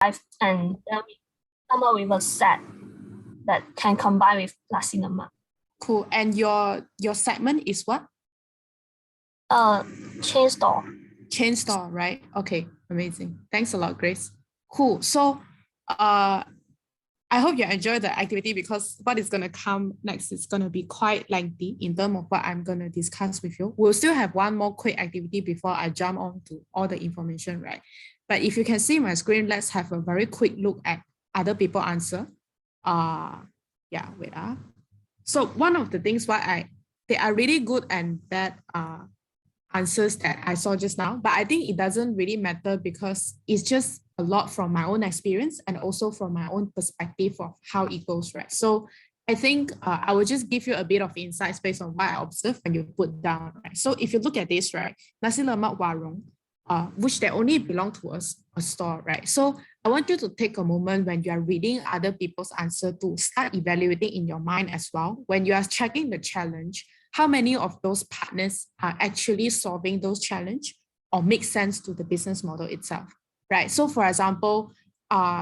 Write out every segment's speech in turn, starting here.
and then we come up with a set that can combine with nasi lemak. Cool. And your segment is what? Chain store. Chain store, right? Okay, amazing. Thanks a lot, Grace. Cool. So I hope you enjoy the activity, because what is going to come next is going to be quite lengthy in terms of what I'm going to discuss with you. We'll still have one more quick activity before I jump on to all the information, right? But if you can see my screen, let's have a very quick look at other people answer. Yeah, wait. So one of the things they are really good and bad answers that I saw just now, but I think it doesn't really matter because it's just a lot from my own experience and also from my own perspective of how it goes, right? So I think I will just give you a bit of insights based on what I observed when you put down, right? So if you look at this, right, nasi lemak warung, which they only belong to a store, right? So I want you to take a moment when you are reading other people's answer to start evaluating in your mind as well. When you are checking the challenge, how many of those partners are actually solving those challenges or make sense to the business model itself, right? So for example,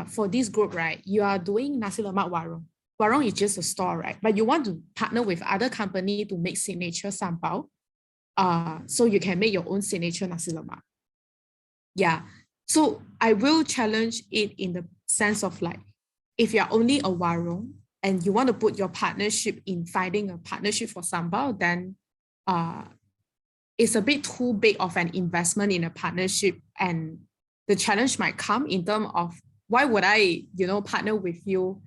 for this group, right, you are doing nasi lemak warung. Warung is just a store, right? But you want to partner with other company to make signature sambal, so you can make your own signature nasi lemak. Yeah, so I will challenge it in the sense of like, if you're only a warung and you want to put your partnership in finding a partnership for sambal, then it's a bit too big of an investment in a partnership, and the challenge might come in terms of why would I, partner with you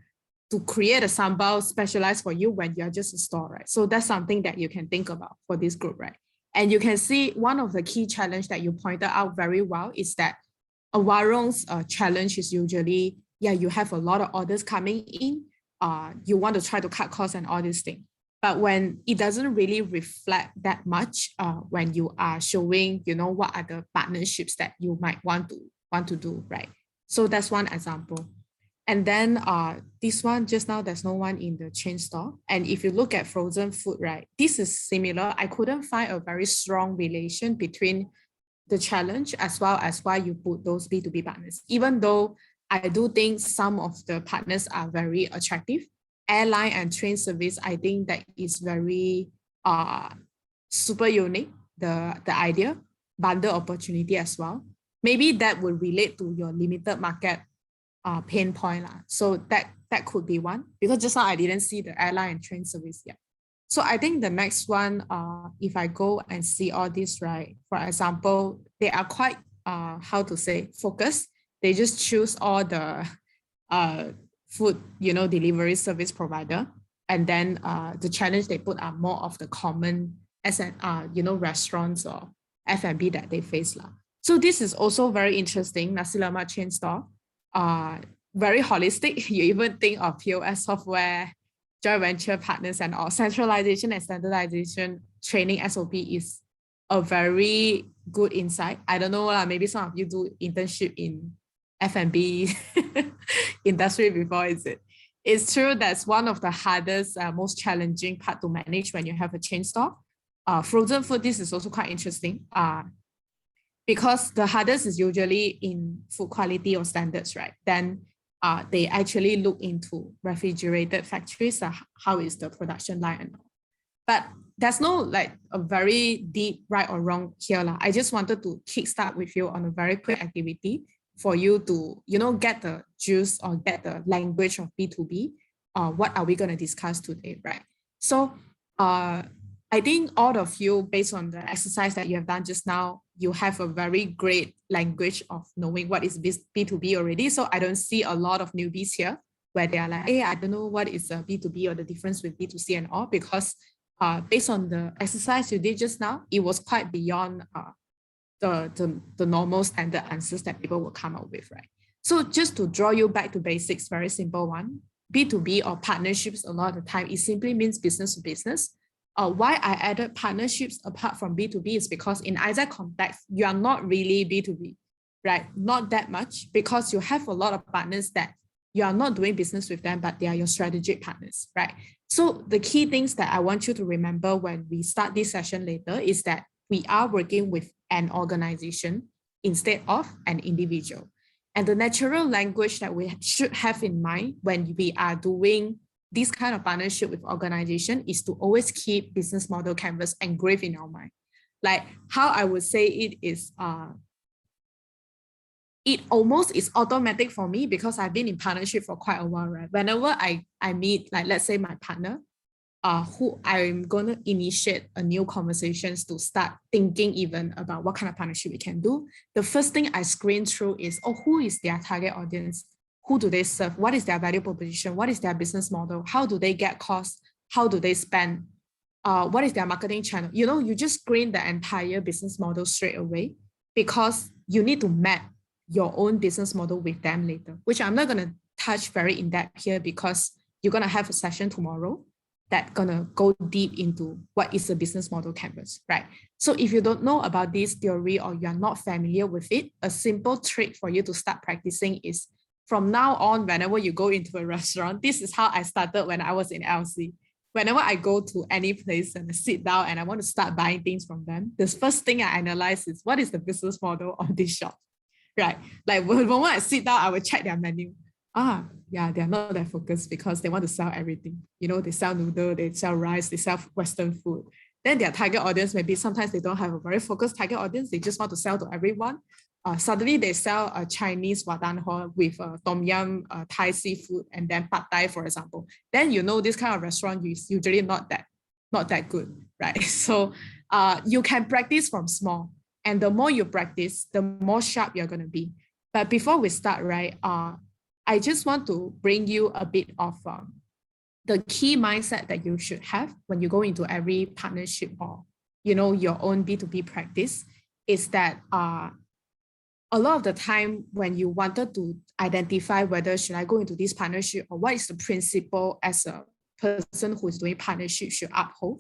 to create a sambal specialized for you when you're just a store, right? So that's something that you can think about for this group, right? And you can see one of the key challenge that you pointed out very well is that a warung's challenge is usually, you have a lot of orders coming in. You want to try to cut costs and all these things. But when it doesn't really reflect that much, when you are showing, what are the partnerships that you might want to do, right? So that's one example. And then this one, just now, there's no one in the chain store. And if you look at frozen food, right, this is similar. I couldn't find a very strong relation between the challenge as well as why you put those B2B partners, even though I do think some of the partners are very attractive. Airline and train service, I think that is very super unique, the idea, bundle opportunity as well. Maybe that would relate to your limited market pain point. So that could be one, because just now I didn't see the airline and train service yet. So I think the next one, if I go and see all this, right, for example, they are quite, focused. They just choose all the food, delivery service provider. And then the challenge they put are more of the common restaurants or F&B that they face. So this is also very interesting, nasi lemak chain store. Very holistic. You even think of POS software, joint venture partners and all. Centralization and standardization training SOP is a very good insight. I don't know, maybe some of you do internship in F&B industry before, is it? It's true that's one of the hardest, most challenging part to manage when you have a chain store. Frozen food, this is also quite interesting. Because the hardest is usually in food quality or standards, right? Then they actually look into refrigerated factories, how is the production line and all. But there's no a very deep right or wrong here. I just wanted to kickstart with you on a very quick activity for you to, get the juice or get the language of B2B. What are we going to discuss today, right? So I think all of you, based on the exercise that you have done just now, you have a very great language of knowing what is B2B already. So I don't see a lot of newbies here where they are like, hey, I don't know what is a B2B or the difference with B2C and all, because based on the exercise you did just now, it was quite beyond the normal standard answers that people will come up with, right? So just to draw you back to basics, very simple one, B2B or partnerships, a lot of the time, it simply means business to business. Why I added partnerships apart from B2B is because in either context, you are not really B2B, right? Not that much, because you have a lot of partners that you are not doing business with them, but they are your strategic partners, right? So the key things that I want you to remember when we start this session later is that we are working with an organization instead of an individual. And the natural language that we should have in mind when we are doing this kind of partnership with organization is to always keep business model canvas engraved in our mind. Like how I would say it is, it almost is automatic for me because I've been in partnership for quite a while, right? Whenever I meet, like, let's say my partner, who I'm going to initiate a new conversations to start thinking even about what kind of partnership we can do. The first thing I screen through is, who is their target audience? Who do they serve? What is their value proposition? What is their business model? How do they get costs? How do they spend? What is their marketing channel? You know, you just screen the entire business model straight away because you need to map your own business model with them later, which I'm not going to touch very in depth here because you're going to have a session tomorrow that's going to go deep into what is the business model canvas, right? So if you don't know about this theory or you're not familiar with it, a simple trick for you to start practicing is from now on, whenever you go into a restaurant, this is how I started when I was in LC. Whenever I go to any place and I sit down and I want to start buying things from them, the first thing I analyze is what is the business model of this shop, right? Like when I sit down, I will check their menu. Yeah, they're not that focused because they want to sell everything. You know, they sell noodle, they sell rice, they sell Western food. Then their target audience, maybe sometimes they don't have a very focused target audience. They just want to sell to everyone. Suddenly they sell a Chinese Wadan Ho with Tom Yum, Thai seafood, and then Pad Thai, for example. Then you know this kind of restaurant is usually not that good, right? So you can practice from small. And the more you practice, the more sharp you're going to be. But before we start, right, I just want to bring you a bit of the key mindset that you should have when you go into every partnership or, you know, your own B2B practice is that a lot of the time when you wanted to identify whether should I go into this partnership or what is the principle as a person who is doing partnership should uphold,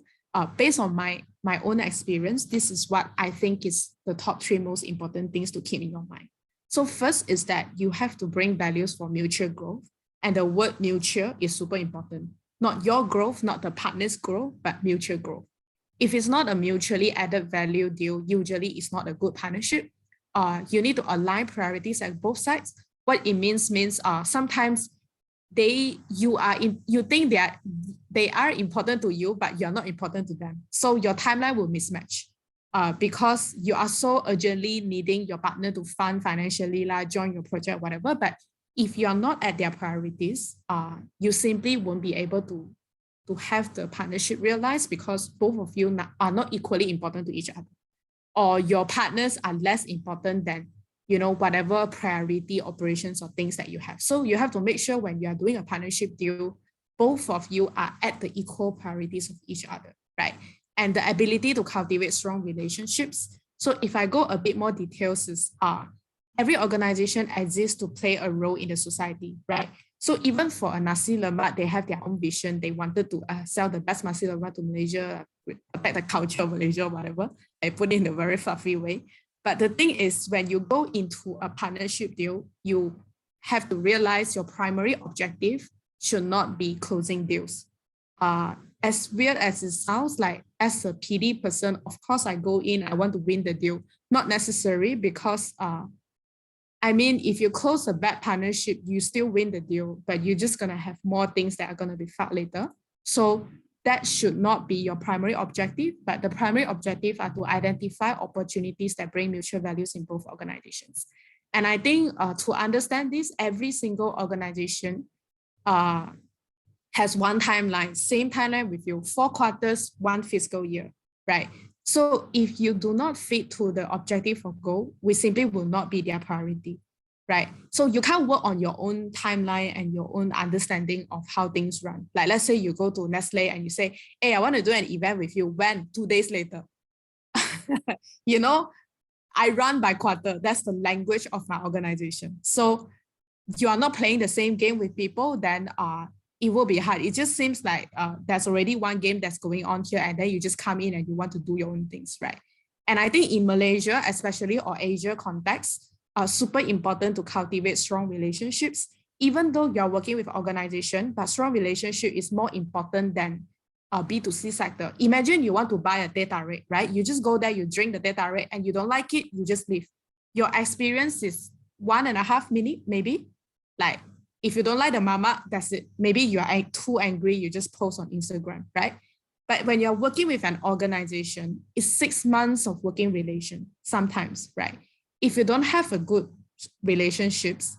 based on my own experience, this is what I think is the top 3 most important things to keep in your mind. So first is that you have to bring values for mutual growth. And the word mutual is super important. Not your growth, not the partner's growth, but mutual growth. If it's not a mutually added value deal, usually it's not a good partnership. You need to align priorities at both sides. What it means sometimes you think they are important to you, but you're not important to them. So your timeline will mismatch. Because you are so urgently needing your partner to fund financially, join your project, whatever. But if you are not at their priorities, you simply won't be able to have the partnership realized because both of you are not equally important to each other. Or your partners are less important than, you know, whatever priority operations or things that you have. So you have to make sure when you are doing a partnership deal, both of you are at the equal priorities of each other, right? And the ability to cultivate strong relationships. So if I go a bit more details is every organization exists to play a role in the society, right? So even for a nasi lemak, they have their own vision. They wanted to sell the best nasi lemak to Malaysia, protect the culture of Malaysia, whatever. I put it in a very fluffy way. But the thing is, when you go into a partnership deal, you have to realize your primary objective should not be closing deals. As weird as it sounds, like as a PD person, of course I go in, I want to win the deal. Not necessary because I mean, if you close a bad partnership, you still win the deal, but you're just going to have more things that are going to be filed later. So that should not be your primary objective, but the primary objective are to identify opportunities that bring mutual values in both organizations. And I think to understand this, every single organization has one timeline, same timeline with you, 4 quarters, 1 fiscal year, right? So if you do not fit to the objective or goal, we simply will not be their priority, right? So you can't work on your own timeline and your own understanding of how things run. Like let's say you go to Nestle and you say, hey, I want to do an event with you. When? 2 days later. You know, I run by quarter. That's the language of my organization. So you are not playing the same game with people, then it will be hard. It just seems like there's already one game that's going on here and then you just come in and you want to do your own things, right? And I think in Malaysia, especially or Asia context, super important to cultivate strong relationships, even though you're working with organization, but strong relationship is more important than B2C sector. Imagine you want to buy a data rate, right? You just go there, you drink the data rate and you don't like it, you just leave. Your experience is 1.5 minutes, maybe. Like, if you don't like the mama, that's it. Maybe you are too angry, you just post on Instagram, right? But when you're working with an organization, it's 6 months of working relation sometimes, right? If you don't have a good relationships,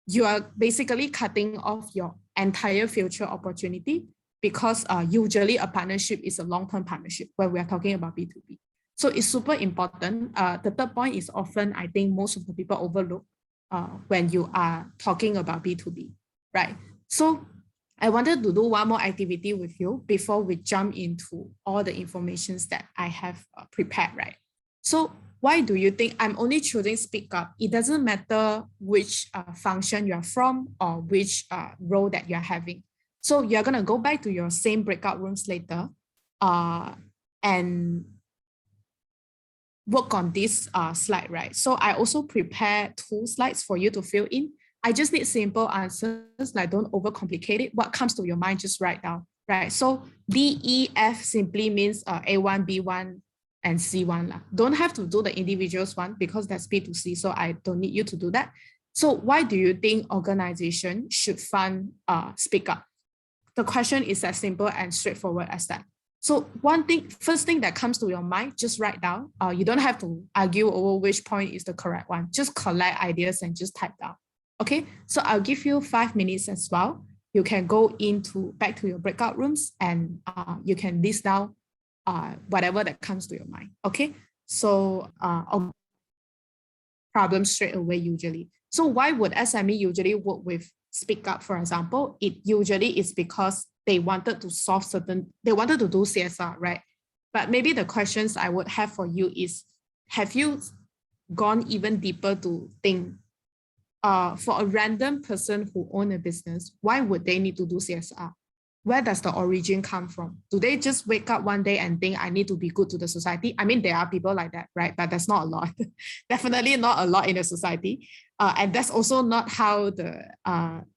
you are basically cutting off your entire future opportunity, because usually a partnership is a long-term partnership when we are talking about B2B. So it's super important. The third point is often, I think most of the people overlook when you are talking about B2B, right? So I wanted to do one more activity with you before we jump into all the informations that I have prepared, right? So why do you think I'm only choosing speak up? It doesn't matter which function you're from or which role that you're having. So you're going to go back to your same breakout rooms later and work on this slide, right? So I also prepare 2 slides for you to fill in. I just need simple answers, like don't overcomplicate it. What comes to your mind, just write down, right? So D, E, F simply means A1, B1, and C1. Don't have to do the individuals one because that's B2C, so I don't need you to do that. So why do you think organization should fund speak up? The question is as simple and straightforward as that. So first thing that comes to your mind, just write down. You don't have to argue over which point is the correct one. Just collect ideas and just type down. Okay, so I'll give you 5 minutes as well. You can go back to your breakout rooms and you can list down whatever that comes to your mind. Okay, so problem straight away usually. So why would SME usually work with speak up, for example? It usually is because they wanted to they wanted to do CSR, right? But maybe the questions I would have for you is, have you gone even deeper to think, for a random person who owns a business, why would they need to do CSR? Where does the origin come from? Do they just wake up one day and think, I need to be good to the society? I mean, there are people like that, right? But that's not a lot. Definitely not a lot in the society. And that's also not how the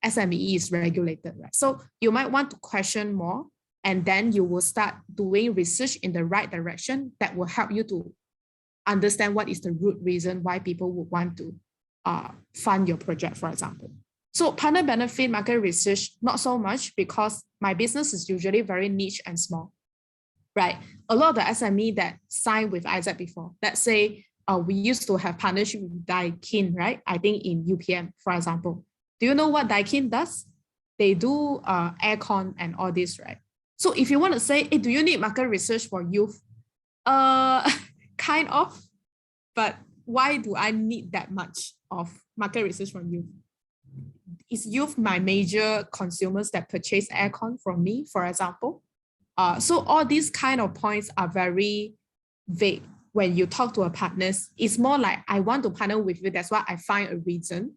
SME is regulated, right? So you might want to question more, and then you will start doing research in the right direction that will help you to understand what is the root reason why people would want to fund your project, for example. So partner benefit market research, not so much, because my business is usually very niche and small, right? A lot of the SME that signed with Isaac before, let's say we used to have partnership with Daikin, right? I think in UPM, for example. Do you know what Daikin does? They do aircon and all this, right? So if you want to say, hey, do you need market research for youth? Kind of, but why do I need that much of market research from youth? Is youth my major consumers that purchase aircon from me, for example? So all these kind of points are very vague when you talk to a partners. It's more like, I want to partner with you, that's why I find a reason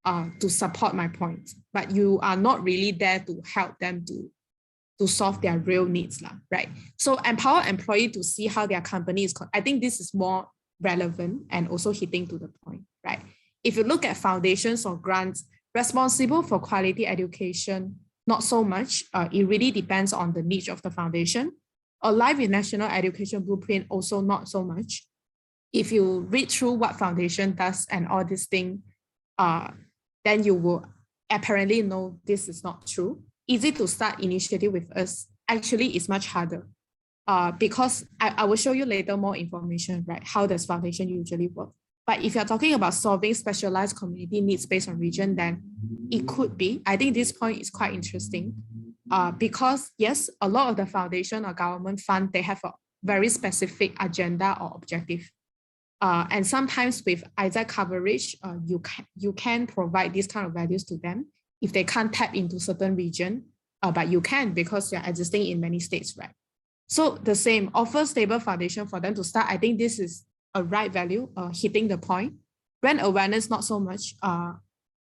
to support my point. But you are not really there to help them to solve their real needs, right? So empower employee to see how their company is. I think this is more relevant and also hitting to the point, right? If you look at foundations or grants responsible for quality education, not so much. It really depends on the niche of the foundation. Alive in National Education Blueprint, also not so much. If you read through what foundation does and all these things, then you will apparently know this is not true. Easy to start initiative with us. Actually, it's much harder because I will show you later more information, right? How does foundation usually work? But if you're talking about solving specialized community needs based on region, then it could be. I think this point is quite interesting because yes, a lot of the foundation or government fund, they have a very specific agenda or objective. And sometimes with Isaac coverage, you can provide these kind of values to them if they can't tap into certain region, but you can because you're existing in many states, right? So the same, offer stable foundation for them to start. I think this is a right value, hitting the point. Brand awareness, not so much.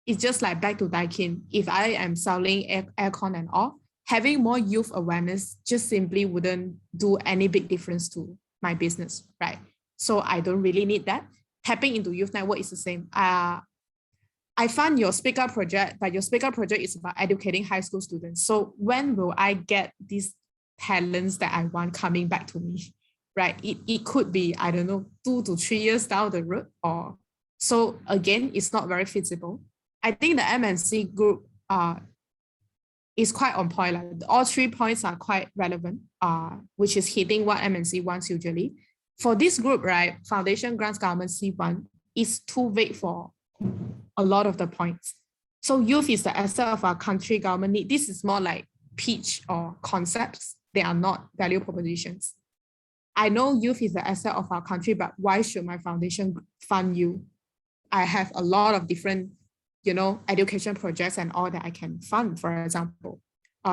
It's just like back to Daikin. If I am selling aircon and all, having more youth awareness just simply wouldn't do any big difference to my business, right? So I don't really need that. Tapping into youth network is the same. I fund your Speak Up project, but your Speak Up project is about educating high school students. So when will I get these talents that I want coming back to me, right? It could be, I don't know, 2 to 3 years down the road or So again, it's not very feasible. I think the MNC group is quite on point. Like all 3 points are quite relevant, which is hitting what MNC wants usually. For this group, right, foundation grants government C1 is too vague for a lot of the points. So youth is the asset of our country, government need. This is more like pitch or concepts. They are not value propositions. I know youth is the asset of our country, but why should my foundation fund you? I have a lot of different, education projects and all that I can fund, for example,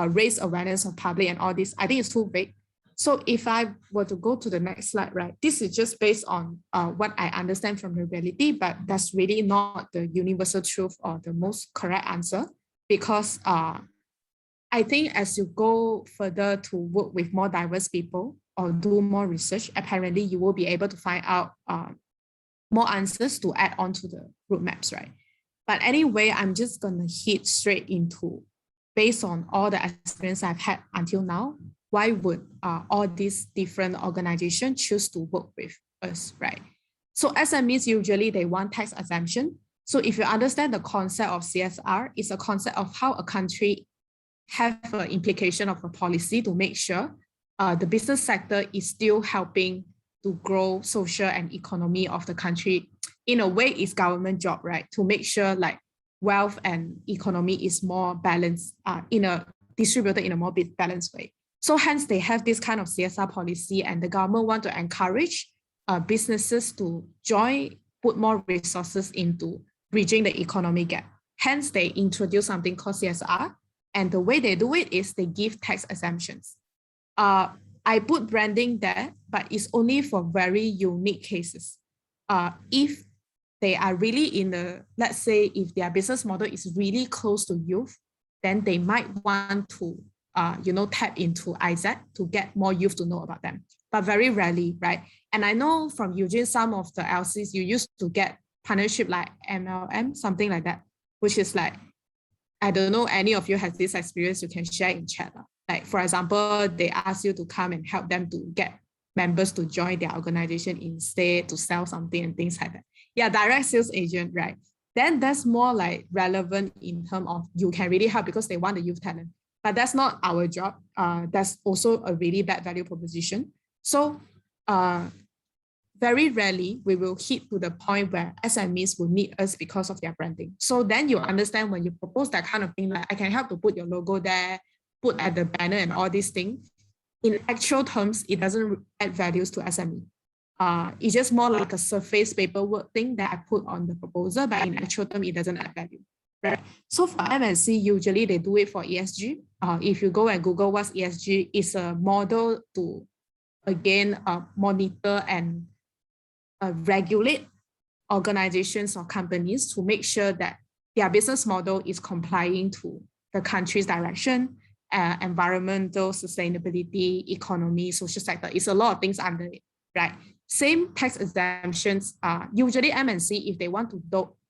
raise awareness of public and all this. I think it's too big. So if I were to go to the next slide, right, this is just based on what I understand from the reality, but that's really not the universal truth or the most correct answer, because I think as you go further to work with more diverse people or do more research, apparently you will be able to find out more answers to add on to the roadmaps, right? But anyway, I'm just going to hit straight into, based on all the experience I've had until now, why would all these different organizations choose to work with us, right? So SMEs, usually they want tax exemption. So if you understand the concept of CSR, it's a concept of how a country have an implication of a policy to make sure the business sector is still helping to grow social and economy of the country. In a way, it's government job, right? To make sure like wealth and economy is more balanced, distributed in a more balanced way. So hence they have this kind of CSR policy, and the government want to encourage businesses to put more resources into bridging the economic gap. Hence they introduce something called CSR. And the way they do it is they give tax exemptions. I put branding there, but it's only for very unique cases. If they are really let's say if their business model is really close to youth, then they might want to, tap into IZ to get more youth to know about them, but very rarely, right? And I know from Eugene, some of the LCs, you used to get partnership like MLM, something like that, which is like, I don't know, any of you has this experience, you can share in chat. Like, for example, they ask you to come and help them to get members to join their organization instead, to sell something and things like that. Yeah, direct sales agent, right? Then that's more like relevant in terms of you can really help because they want the youth talent. But that's not our job. That's also a really bad value proposition. So very rarely we will hit to the point where SMEs will need us because of their branding. So then you understand when you propose that kind of thing, like I can help to put your logo there, put at the banner and all these things. In actual terms, it doesn't add values to SME. It's just more like a surface paperwork thing that I put on the proposal, but in actual term, it doesn't add value. Right? So for MNC, usually they do it for ESG. If you go and Google what's ESG, it's a model to, again, monitor and regulate organizations or companies to make sure that their business model is complying to the country's direction, environmental, sustainability, economy, social sector. It's a lot of things under it, right? Same tax exemptions. Usually MNC, if they want to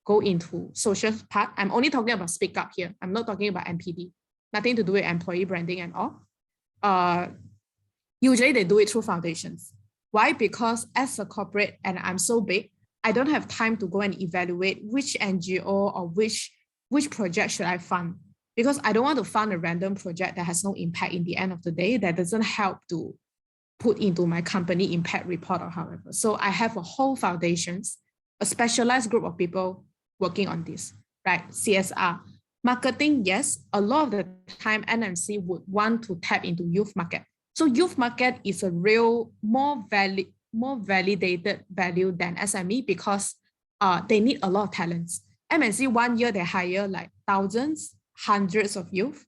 go into social part, I'm only talking about speak up here. I'm not talking about MPD. Nothing to do with employee branding and all. Usually they do it through foundations. Why? Because as a corporate, and I'm so big, I don't have time to go and evaluate which NGO or which project should I fund. Because I don't want to fund a random project that has no impact in the end of the day, that doesn't help to put into my company impact report or however. So I have a whole foundations, a specialized group of people working on this, right? CSR. Marketing, yes, a lot of the time NMC would want to tap into youth market. So youth market is a real, more validated value than SME because they need a lot of talents. MNC 1 year, they hire like thousands, hundreds of youth,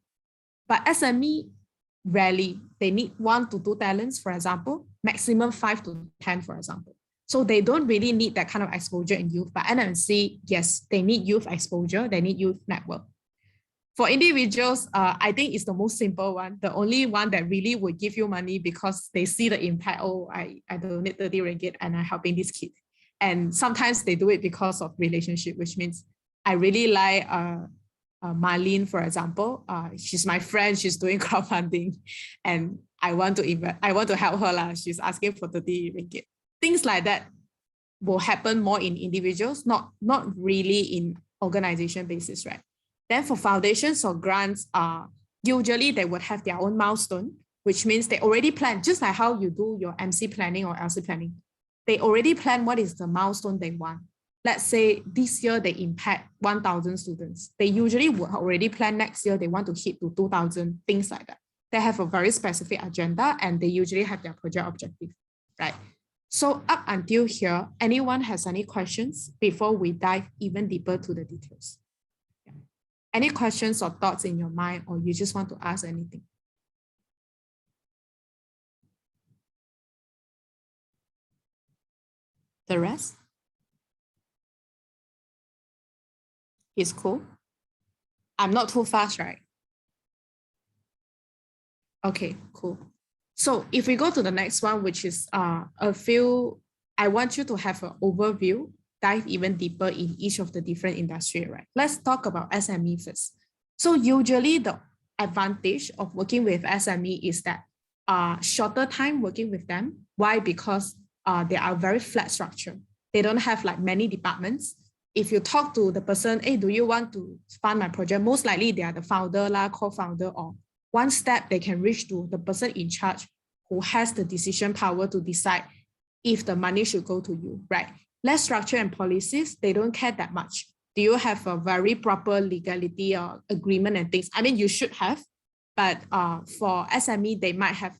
but SME rarely. They need 1 to 2 talents, for example, maximum 5 to 10, for example. So they don't really need that kind of exposure in youth, but NMC, yes, they need youth exposure, they need youth network. For individuals, I think it's the most simple one, the only one that really would give you money because they see the impact. Oh, I donate 30 ringgit and I'm helping this kid. And sometimes they do it because of relationship, which means I really like Marlene, for example. She's my friend, she's doing crowdfunding and I want to help her. She's asking for 30 ringgit. Things like that. will happen more in individuals, not really in organization basis, right? Then for foundations or grants, usually they would have their own milestone, which means they already plan, just like how you do your MC planning or LC planning. They already plan what is the milestone they want. Let's say this year they impact 1,000 students. They usually would already plan next year they want to hit to 2,000, things like that. They have a very specific agenda and they usually have their project objective, right? So up until here, anyone has any questions before we dive even deeper to the details? Yeah. Any questions or thoughts in your mind, or you just want to ask anything? The rest is cool. I'm not too fast, right? Okay, cool. So if we go to the next one, which is I want you to have an overview, dive even deeper in each of the different industry, right? Let's talk about SME first. So usually the advantage of working with SME is that shorter time working with them. Why? Because they are very flat structure. They don't have like many departments. If you talk to the person, hey, do you want to fund my project? Most likely they are the founder, co-founder, or one step they can reach to the person in charge who has the decision power to decide if the money should go to you, right? Less structure and policies, they don't care that much. Do you have a very proper legality or agreement and things? I mean, you should have, but for SME, they might have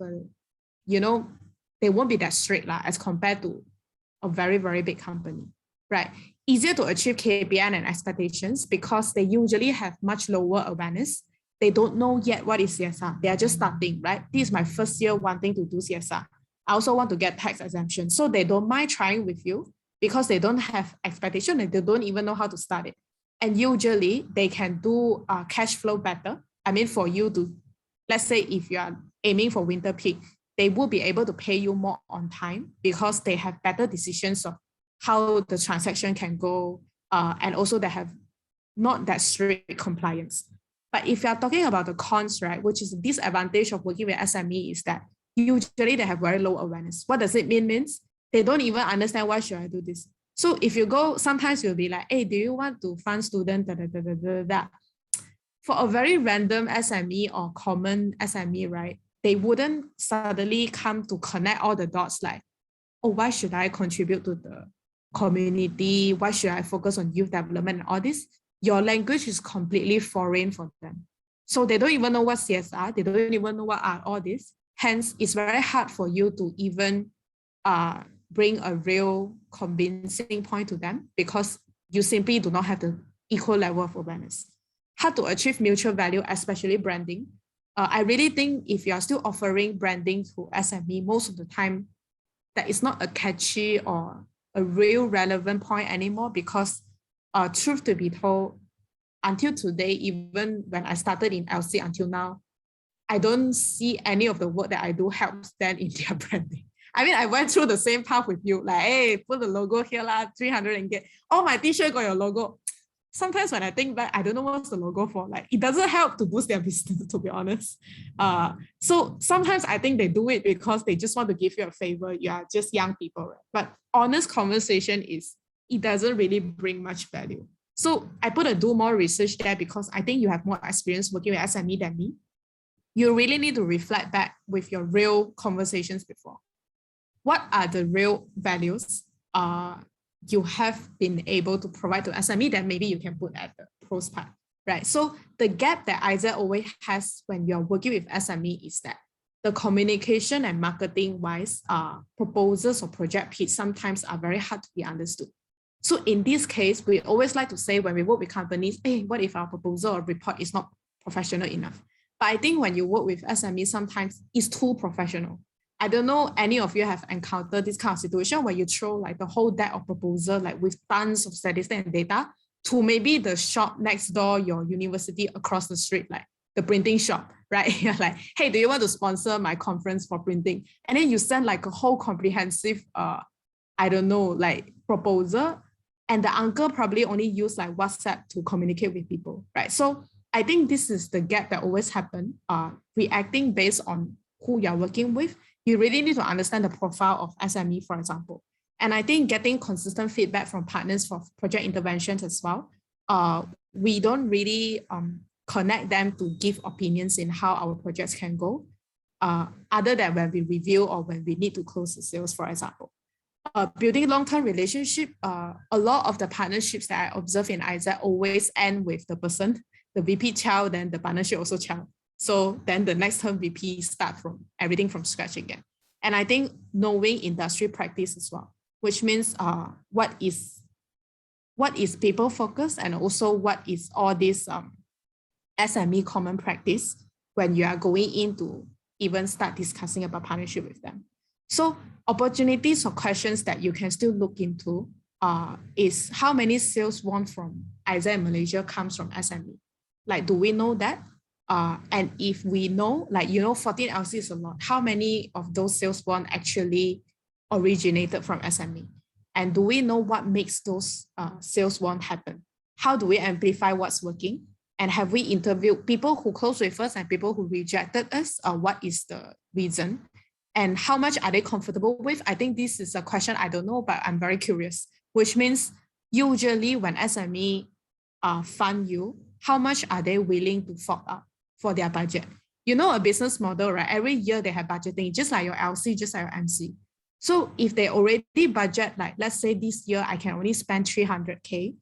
they won't be that strict as compared to a very, very big company, right? Easier to achieve KPI and expectations because they usually have much lower awareness. They don't know yet what is CSR. They are just starting, right? This is my first year wanting to do CSR. I also want to get tax exemption. So they don't mind trying with you because they don't have expectation and they don't even know how to start it. And usually they can do cash flow better. I mean, for you to, let's say if you are aiming for winter peak, they will be able to pay you more on time because they have better decisions of how the transaction can go. And also they have not that strict compliance. But if you're talking about the cons, right, which is the disadvantage of working with SME is that usually they have very low awareness. What does it mean? Means they don't even understand why should I do this. So if you go, sometimes you'll be like, hey, do you want to fund student? For a very random SME or common SME, right, they wouldn't suddenly come to connect all the dots like, oh, why should I contribute to the community? Why should I focus on youth development and all this? Your language is completely foreign for them. So they don't even know what CSR, they don't even know what are all this. Hence, it's very hard for you to even bring a real convincing point to them because you simply do not have the equal level of awareness. How to achieve mutual value, especially branding. I really think if you are still offering branding to SME, most of the time that is not a catchy or a real relevant point anymore because truth to be told, until today, even when I started in LC until now, I don't see any of the work that I do helps them in their branding. I mean, I went through the same path with you, like, hey, put the logo here, 300 and get, oh, my t-shirt got your logo. Sometimes when I think back, I don't know what's the logo for. Like, it doesn't help to boost their business, to be honest. So sometimes I think they do it because they just want to give you a favor. You are just young people, right? But honest conversation is, it doesn't really bring much value. So I put a do more research there because I think you have more experience working with SME than me. You really need to reflect back with your real conversations before. What are the real values you have been able to provide to SME that maybe you can put at the pros part, right? So the gap that Isaac always has when you're working with SME is that the communication and marketing wise proposals or project pitch sometimes are very hard to be understood. So in this case, we always like to say when we work with companies, hey, what if our proposal or report is not professional enough? But I think when you work with SME, sometimes it's too professional. I don't know any of you have encountered this kind of situation where you throw like the whole deck of proposal, like with tons of statistics and data to maybe the shop next door, your university across the street, like the printing shop, right? You're like, hey, do you want to sponsor my conference for printing? And then you send like a whole comprehensive, I don't know, like proposal. And the uncle probably only use like WhatsApp to communicate with people, right? So I think this is the gap that always happen, reacting based on who you're working with. You really need to understand the profile of SME, for example. And I think getting consistent feedback from partners for project interventions as well. We don't really connect them to give opinions in how our projects can go, other than when we review or when we need to close the sales, for example. Building long-term relationship, a lot of the partnerships that I observe in IZ always end with the person, the VP chow, then the partnership also chow. So then the next term VP start from everything from scratch again. And I think knowing industry practice as well, which means what is people focused, and also what is all this SME common practice when you are going in to even start discussing about partnership with them. So opportunities or questions that you can still look into is how many sales won from IZ in Malaysia comes from SME. Like, do we know that? And if we know, 14 LC is a lot, how many of those sales won actually originated from SME? And do we know what makes those sales won happen? How do we amplify what's working? And have we interviewed people who close with us and people who rejected us? What is the reason? And how much are they comfortable with? I think this is a question I don't know, but I'm very curious, which means usually when SME fund you, how much are they willing to fork up for their budget? You know, a business model, right? Every year they have budgeting, just like your LC, just like your MC. So if they already budget, like let's say this year I can only spend 300K,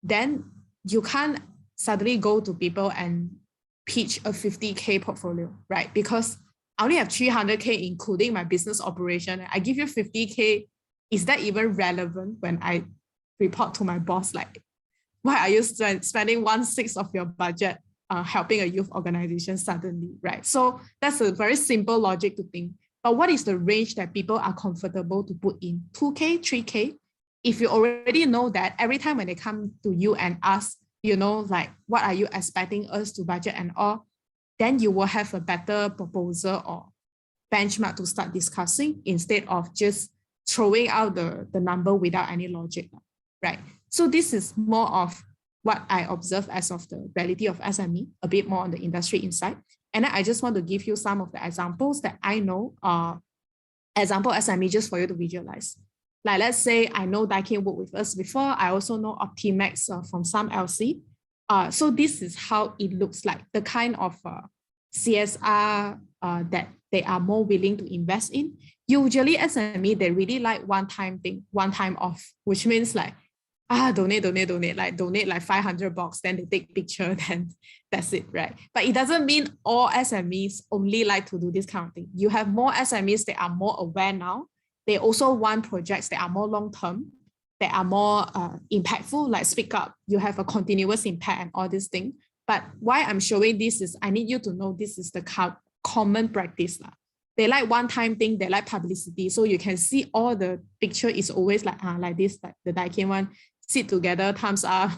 then you can't suddenly go to people and pitch a 50K portfolio, right? Because I only have 300K including my business operation. I give you 50K. Is that even relevant when I report to my boss? Like, why are you spending 1/6 of your budget helping a youth organization suddenly, right? So that's a very simple logic to think. But what is the range that people are comfortable to put in? 2K, 3K? If you already know that, every time when they come to you and ask, like, what are you expecting us to budget and all, then you will have a better proposal or benchmark to start discussing instead of just throwing out the number without any logic, right? So this is more of what I observe as of the reality of SME, a bit more on the industry insight. And I just want to give you some of the examples that I know are example SME just for you to visualize. Like, let's say I know Daikin worked with us before. I also know Optimax from some LC. So this is how it looks like, the kind of CSR that they are more willing to invest in. Usually SME, they really like one-time thing, one-time off, which means like, donate, like donate like $500, then they take picture, then that's it, right? But it doesn't mean all SMEs only like to do this kind of thing. You have more SMEs that are more aware now. They also want projects that are more long-term, that are more impactful, like Speak Up. You have a continuous impact and all these things. But why I'm showing this is I need you to know this is the common practice. They like one-time thing, they like publicity. So you can see all the picture is always like this, like the Daikin one, sit together, thumbs up.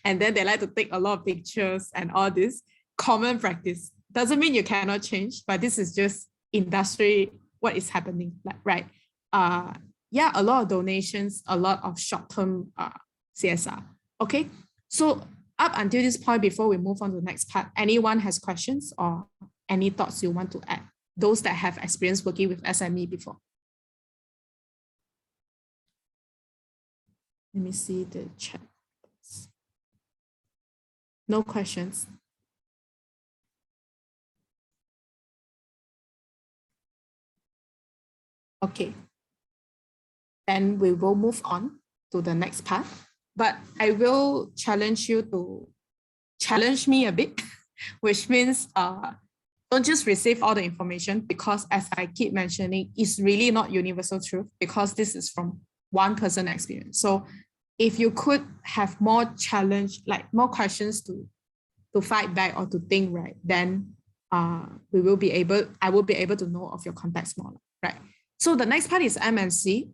And then they like to take a lot of pictures and all this common practice. Doesn't mean you cannot change, but this is just industry, what is happening, right? Yeah, a lot of donations, a lot of short-term CSR. Okay, so up until this point, before we move on to the next part, anyone has questions or any thoughts you want to add? Those that have experience working with SME before. Let me see the chat. No questions. Okay. Then we will move on to the next part. But I will challenge you to challenge me a bit, which means don't just receive all the information, because as I keep mentioning, it's really not universal truth, because this is from one person experience. So if you could have more challenge, like more questions to fight back or to think, right, then I will be able to know of your context more, right? So the next part is MNC.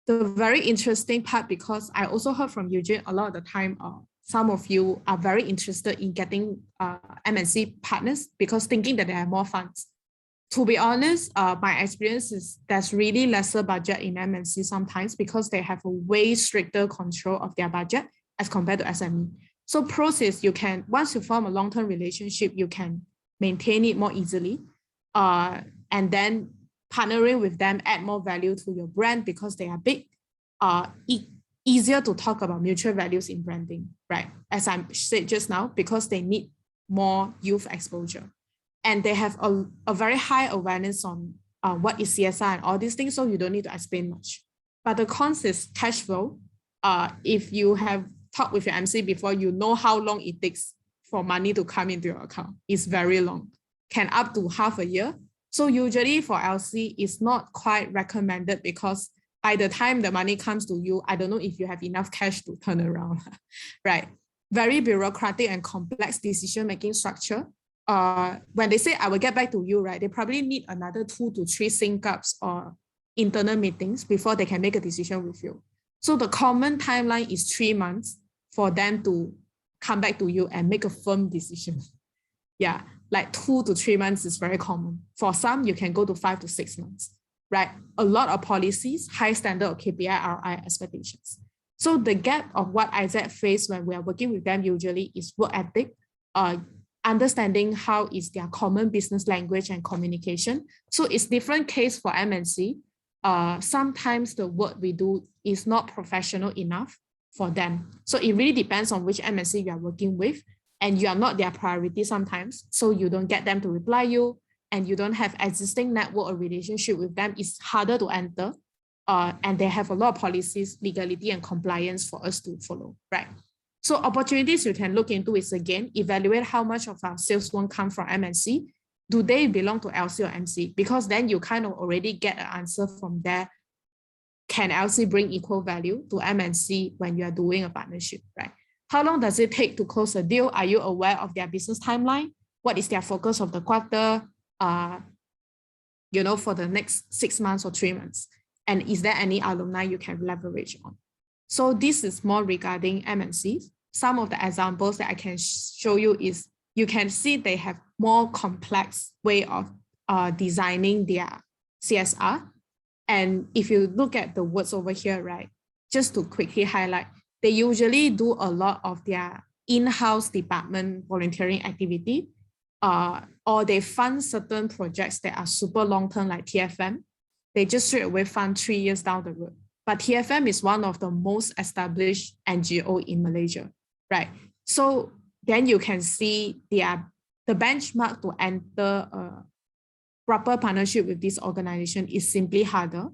The very interesting part, because I also heard from Eugene a lot of the time, some of you are very interested in getting MNC partners because thinking that they have more funds. To be honest, my experience is there's really lesser budget in MNC sometimes because they have a way stricter control of their budget as compared to SME. So process, you can, once you form a long-term relationship, you can maintain it more easily. And then partnering with them add more value to your brand because they are big, easier to talk about mutual values in branding, right? As I said just now, because they need more youth exposure and they have a very high awareness on what is CSR and all these things, so you don't need to explain much. But the cons is cash flow. If you have talked with your MC before, you know how long it takes for money to come into your account. It's very long, can up to half a year. So usually for LC, it's not quite recommended because by the time the money comes to you, I don't know if you have enough cash to turn around, right? Very bureaucratic and complex decision-making structure. When they say, I will get back to you, right? They probably need another 2 to 3 sync-ups or internal meetings before they can make a decision with you. So the common timeline is 3 months for them to come back to you and make a firm decision. Yeah, like 2 to 3 months is very common. For some, you can go to 5 to 6 months, right? A lot of policies, high standard of KPI, ROI expectations. So the gap of what IZ face when we are working with them usually is work ethic, understanding how is their common business language and communication. So it's different case for MNC. Sometimes the work we do is not professional enough for them. So it really depends on which MNC you are working with, and you are not their priority sometimes. So you don't get them to reply you, and you don't have existing network or relationship with them. It's harder to enter. And they have a lot of policies, legality, and compliance for us to follow, right? So opportunities you can look into is, again, evaluate how much of our sales won't come from MNC. Do they belong to LC or MC? Because then you kind of already get an answer from there. Can LC bring equal value to MNC when you are doing a partnership, right? How long does it take to close a deal? Are you aware of their business timeline? What is their focus of the quarter, for the next 6 months or 3 months? And is there any alumni you can leverage on? So this is more regarding MNCs. Some of the examples that I can show you is, you can see they have more complex way of designing their CSR. And if you look at the words over here, right, just to quickly highlight, they usually do a lot of their in-house department volunteering activity, or they fund certain projects that are super long-term like TFM. They just straight away fund 3 years down the road. But TFM is one of the most established NGO in Malaysia, right? So then you can see the benchmark to enter a proper partnership with this organization is simply harder,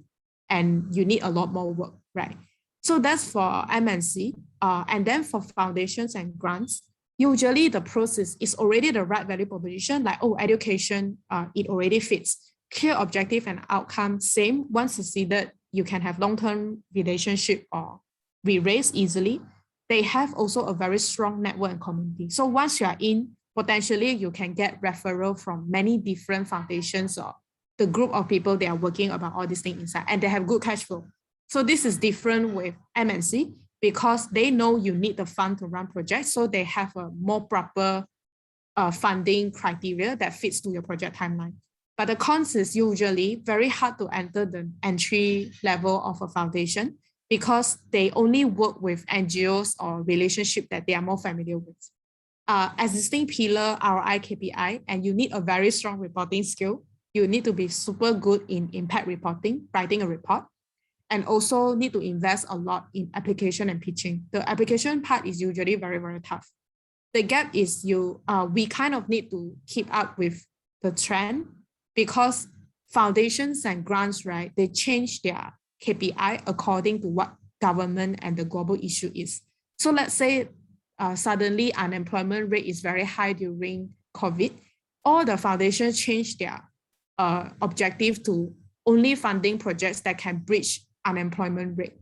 and you need a lot more work, right? So that's for MNC. And then for foundations and grants, usually the process is already the right value proposition, like, education, it already fits. Clear objective and outcome, same. Once succeeded, you can have long-term relationship or re-raise easily. They have also a very strong network and community. So once you are in, potentially you can get referral from many different foundations or the group of people they are working about all these things inside, and they have good cash flow. So this is different with MNC because they know you need the fund to run projects. So they have a more proper funding criteria that fits to your project timeline. But the cons is usually very hard to enter the entry level of a foundation because they only work with NGOs or relationship that they are more familiar with. Existing pillar, ROI, KPI, and you need a very strong reporting skill. You need to be super good in impact reporting, writing a report, and also need to invest a lot in application and pitching. The application part is usually very, very tough. The gap is we kind of need to keep up with the trend, because foundations and grants, right, they change their KPI according to what government and the global issue is. So let's say suddenly unemployment rate is very high during COVID. All the foundations change their objective to only funding projects that can bridge unemployment rate.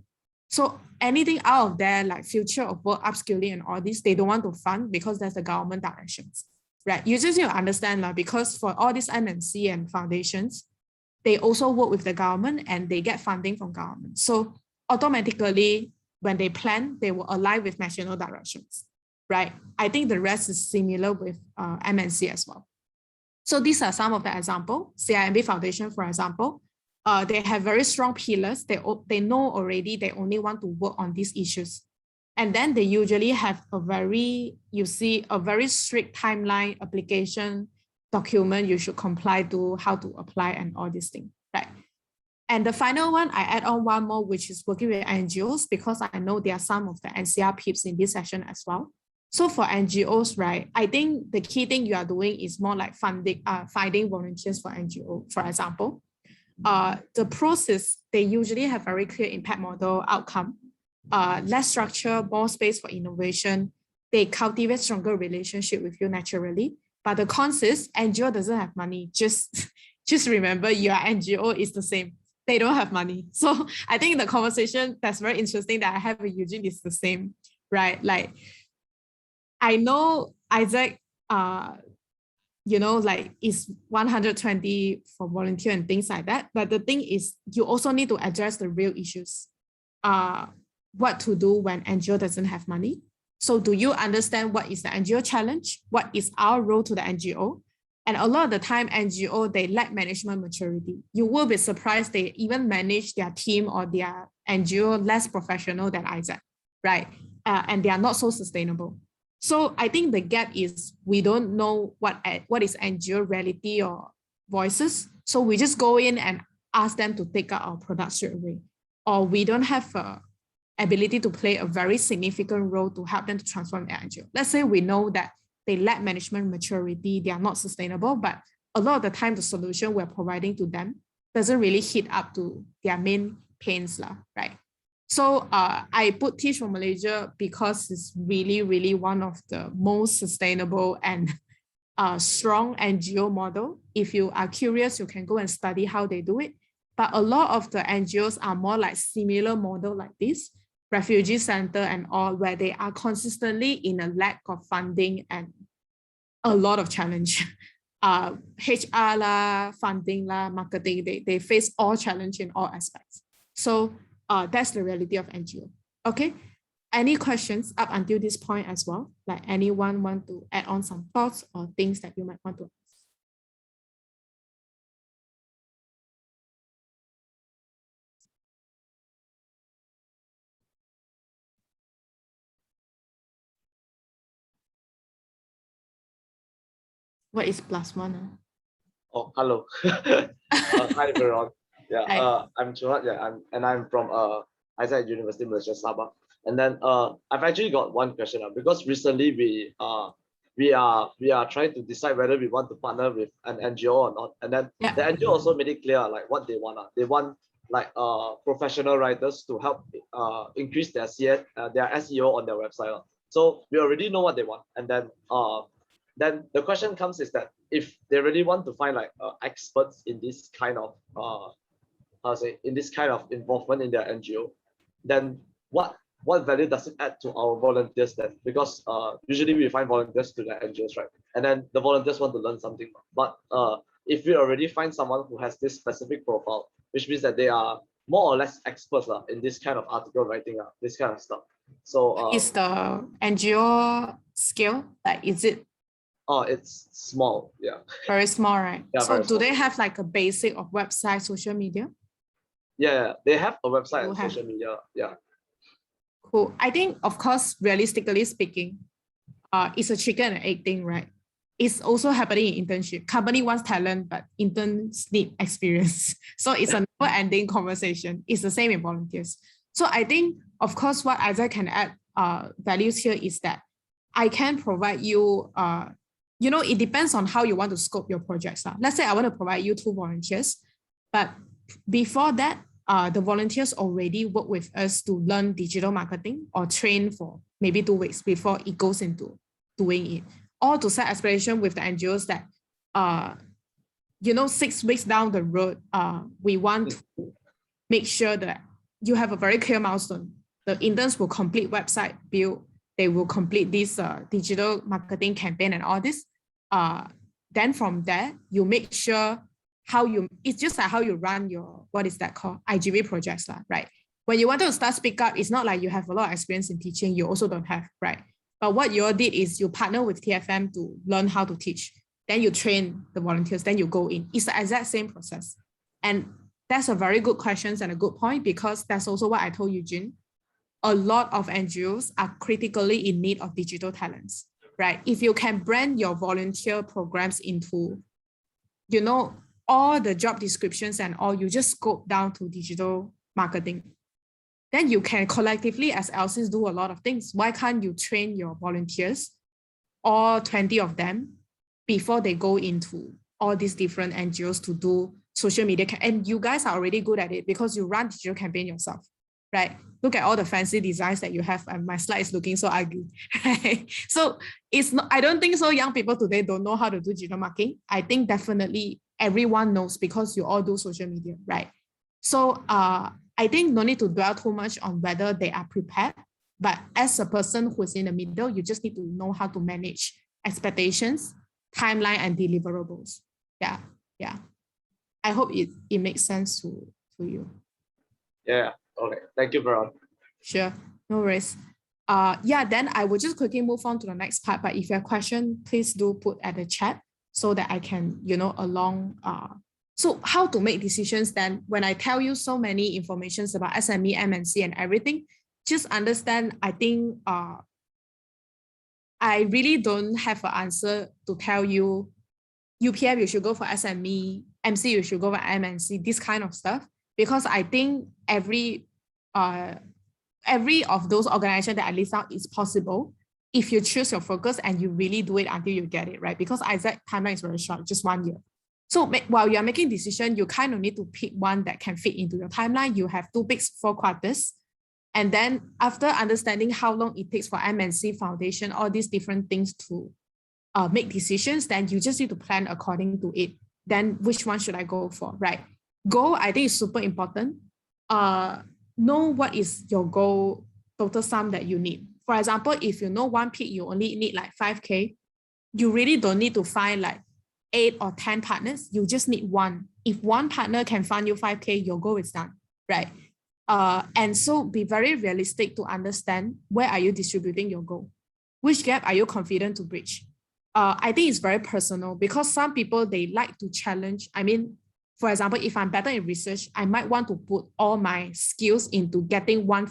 So anything out of there, like future of work, upskilling and all this, they don't want to fund because that's the government directions. Right, you just need to understand because for all these MNC and foundations, they also work with the government and they get funding from government. So automatically, when they plan, they will align with national directions, right? I think the rest is similar with MNC as well. So these are some of the examples. CIMB Foundation, for example, they have very strong pillars. They know already they only want to work on these issues. And then they usually have a very strict timeline application document you should comply to, how to apply and all these things, right? And the final one, I add on one more, which is working with NGOs, because I know there are some of the NCR peeps in this session as well. So for NGOs, right, I think the key thing you are doing is more like finding volunteers for NGO, for example. The process, they usually have very clear impact model outcome, less structure, more space for innovation. They cultivate stronger relationship with you naturally. But the cons is NGO doesn't have money. Just remember your NGO is the same. They don't have money. So I think the conversation that's very interesting that I have with Eugene is the same, right? Like, I know Isaac, like is 120 for volunteer and things like that. But the thing is, you also need to address the real issues. What to do when NGO doesn't have money. So do you understand what is the NGO challenge? What is our role to the NGO? And a lot of the time, NGO, they lack management maturity. You will be surprised they even manage their team or their NGO less professional than Isaac, right? And they are not so sustainable. So I think the gap is we don't know what is NGO reality or voices. So we just go in and ask them to take out our product straight away. Or we don't have a ability to play a very significant role to help them to transform their NGO. Let's say we know that they lack management maturity, they are not sustainable, but a lot of the time the solution we're providing to them doesn't really hit up to their main pains, right? So I put Teach for Malaysia because it's really, really one of the most sustainable and strong NGO model. If you are curious, you can go and study how they do it. But a lot of the NGOs are more like similar model like this, refugee center and all, where they are consistently in a lack of funding and a lot of challenge. HR la, funding la, marketing, they face all challenge in all aspects. So that's the reality of NGO. Okay, any questions up until this point as well? Like anyone want to add on some thoughts or things that you might want to ask? What is +1? Oh, hello. Hi everyone. Yeah, Hi. I'm Chua. Yeah, I'm from Isaac University Malaysia Sabah. And then I've actually got one question because recently we are trying to decide whether we want to partner with an NGO or not. And then the NGO also made it clear like what they want. They want like professional writers to help increase their their SEO on their website. So we already know what they want. And then the question comes is that if they really want to find like experts in this kind of involvement in their NGO, then what value does it add to our volunteers then? Because usually we find volunteers to the NGOs, right? And then the volunteers want to learn something. But if we already find someone who has this specific profile, which means that they are more or less experts in this kind of article writing, this kind of stuff. So is the NGO scale, like is it? Oh, it's small, yeah. Very small, right? Yeah, so do small. they have like a basic of website, social media? Yeah, they have a website and social media. Yeah. Cool. I think, of course, realistically speaking, it's a chicken and egg thing, right? It's also happening in internship. Company wants talent, but interns need experience. So it's a never-ending conversation. It's the same in volunteers. So I think, of course, what Isaac can add values here is that I can provide you, it depends on how you want to scope your projects. Let's say I want to provide you 2 volunteers, but before that, the volunteers already work with us to learn digital marketing or train for maybe 2 weeks before it goes into doing it. Or to set aspiration with the NGOs that, 6 weeks down the road, we want to make sure that you have a very clear milestone. The interns will complete website build, they will complete this digital marketing campaign and all this. Then from there, you make sure it's just like how you run your, what is that called? IGV projects, right? When you want to start speak up, it's not like you have a lot of experience in teaching, you also don't have, right? But what you all did is you partner with TFM to learn how to teach. Then you train the volunteers, then you go in. It's the exact same process. And that's a very good question and a good point, because that's also what I told Eugene. A lot of NGOs are critically in need of digital talents, right? If you can brand your volunteer programs into, all the job descriptions and all, you just scope down to digital marketing. Then you can collectively as LCs do a lot of things. Why can't you train your volunteers, all 20 of them, before they go into all these different NGOs to do social media? And you guys are already good at it because you run digital campaign yourself, right? Look at all the fancy designs that you have, and my slide is looking so ugly, right? So it's not, I don't think so young people today don't know how to do digital marketing. I think definitely everyone knows because you all do social media, right? So I think no need to dwell too much on whether they are prepared, but as a person who's in the middle, you just need to know how to manage expectations, timeline, and deliverables. Yeah. I hope it makes sense to you. Yeah. Okay. Thank you, Veron. Sure. No worries. Then I will just quickly move on to the next part. But if you have a question, please do put at the chat so that I can, so how to make decisions then when I tell you so many informations about SME, MNC and everything, just understand, I think I really don't have an answer to tell you, UPF, you should go for SME, MC, you should go for MNC, this kind of stuff, because I think every of those organizations that I list out is possible if you choose your focus and you really do it until you get it, right? Because Isaac timeline is very short, just 1 year. So while you're making decision, you kind of need to pick one that can fit into your timeline. You have 2 weeks, 4 quarters. And then after understanding how long it takes for MNC foundation, all these different things to make decisions, then you just need to plan according to it. Then which one should I go for, right? Goal, I think is super important. Know what is your goal, total sum that you need. For example, if you know one peak, you only need like 5K, you really don't need to find like 8 or 10 partners. You just need one. If one partner can fund you 5K, your goal is done, right? And so be very realistic to understand where are you distributing your goal? Which gap are you confident to bridge? I think it's very personal because some people, they like to challenge. I mean, for example, if I'm better in research, I might want to put all my skills into getting one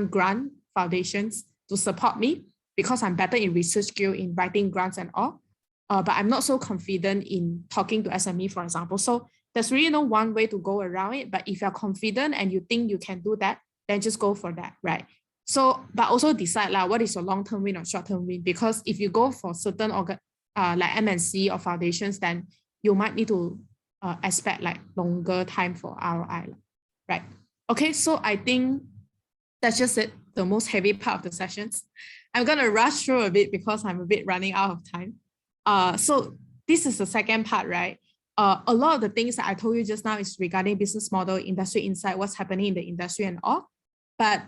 grant foundations to support me because I'm better in research skill, in writing grants and all. But I'm not so confident in talking to SME, for example. So there's really no one way to go around it. But if you're confident and you think you can do that, then just go for that, right? So, but also decide what is your long-term win or short-term win? Because if you go for certain like MNC or foundations, then you might need to expect like longer time for ROI, right? Okay, so I think that's just it, the most heavy part of the sessions. I'm gonna rush through a bit because I'm a bit running out of time. So this is the second part, right? A lot of the things that I told you just now is regarding business model, industry insight, what's happening in the industry and all. But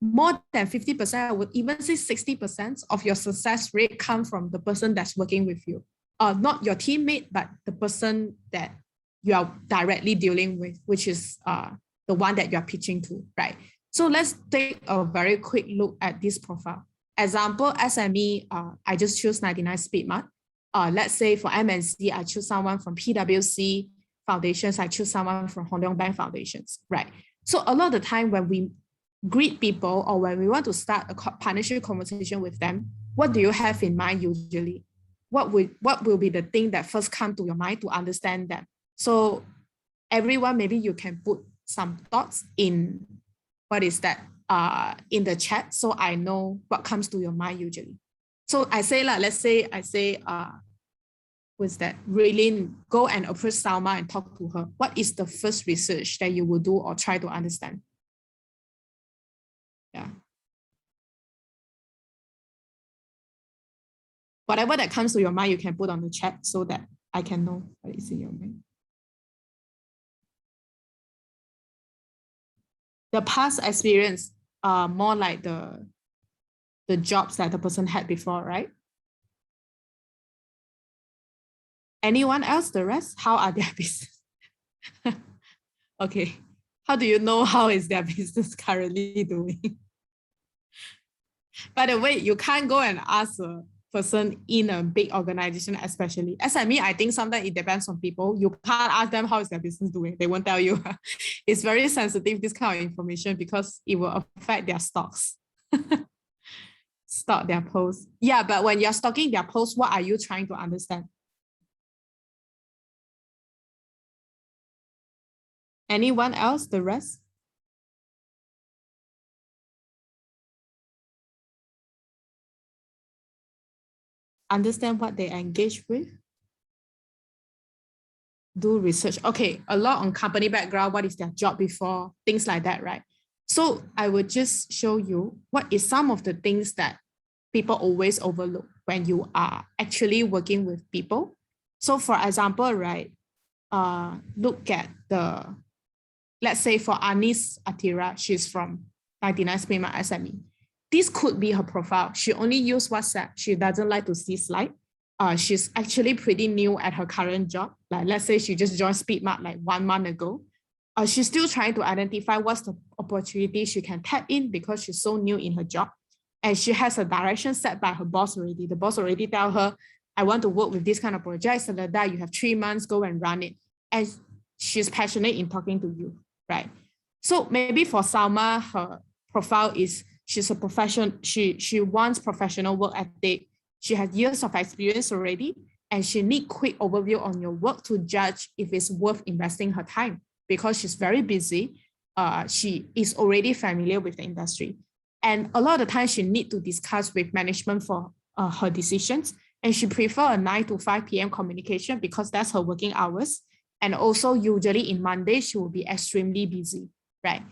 more than 50%, I would even say 60% of your success rate come from the person that's working with you. Not your teammate, but the person that you are directly dealing with, which is the one that you're pitching to, right? So let's take a very quick look at this profile. Example, SME, I just choose 99 Speedmart. Let's say for MNC, I choose someone from PwC Foundations, I choose someone from Hong Leong Bank Foundations, right? So a lot of the time when we greet people or when we want to start a partnership conversation with them, what do you have in mind usually? What will be the thing that first come to your mind to understand them? So everyone, maybe you can put some thoughts in what is that in the chat so I know what comes to your mind usually. So I say, let's say I say, what's that? Raylene, go and approach Salma and talk to her. What is the first research that you will do or try to understand? Yeah. Whatever that comes to your mind, you can put on the chat so that I can know what is in your mind. The past experience, more like the jobs that the person had before, right? Anyone else, the rest? How are their business? Okay. How do you know how is their business currently doing? By the way, you can't go and ask a person in a big organization, especially SME. I think sometimes it depends on people. You can't ask them how is their business doing. They won't tell you. It's very sensitive, this kind of information, because it will affect their stocks. Stock their posts. Yeah, but when you're stalking their posts, what are you trying to understand? Anyone else? The rest? Understand what they engage with? Do research. Okay, a lot on company background, what is their job before, things like that, right? So I would just show you what is some of the things that people always overlook when you are actually working with people. So for example, right, look at let's say for Anis Atira, she's from 99 Spima SME. This could be her profile. She only uses WhatsApp. She doesn't like to see slides. She's actually pretty new at her current job. Like let's say she just joined Speedmart like 1 month ago. She's still trying to identify what's the opportunity she can tap in because she's so new in her job. And she has a direction set by her boss already. The boss already tell her, I want to work with this kind of project so that you have 3 months, go and run it. And she's passionate in talking to you, right? So maybe for Salma, her profile is she's a professional, she wants professional work ethic. She has years of experience already, and she needs quick overview on your work to judge if it's worth investing her time because she's very busy. She is already familiar with the industry. And a lot of the time she needs to discuss with management for her decisions. And she prefers a 9 to 5 p.m. communication because that's her working hours. And also usually in Monday, she will be extremely busy, right?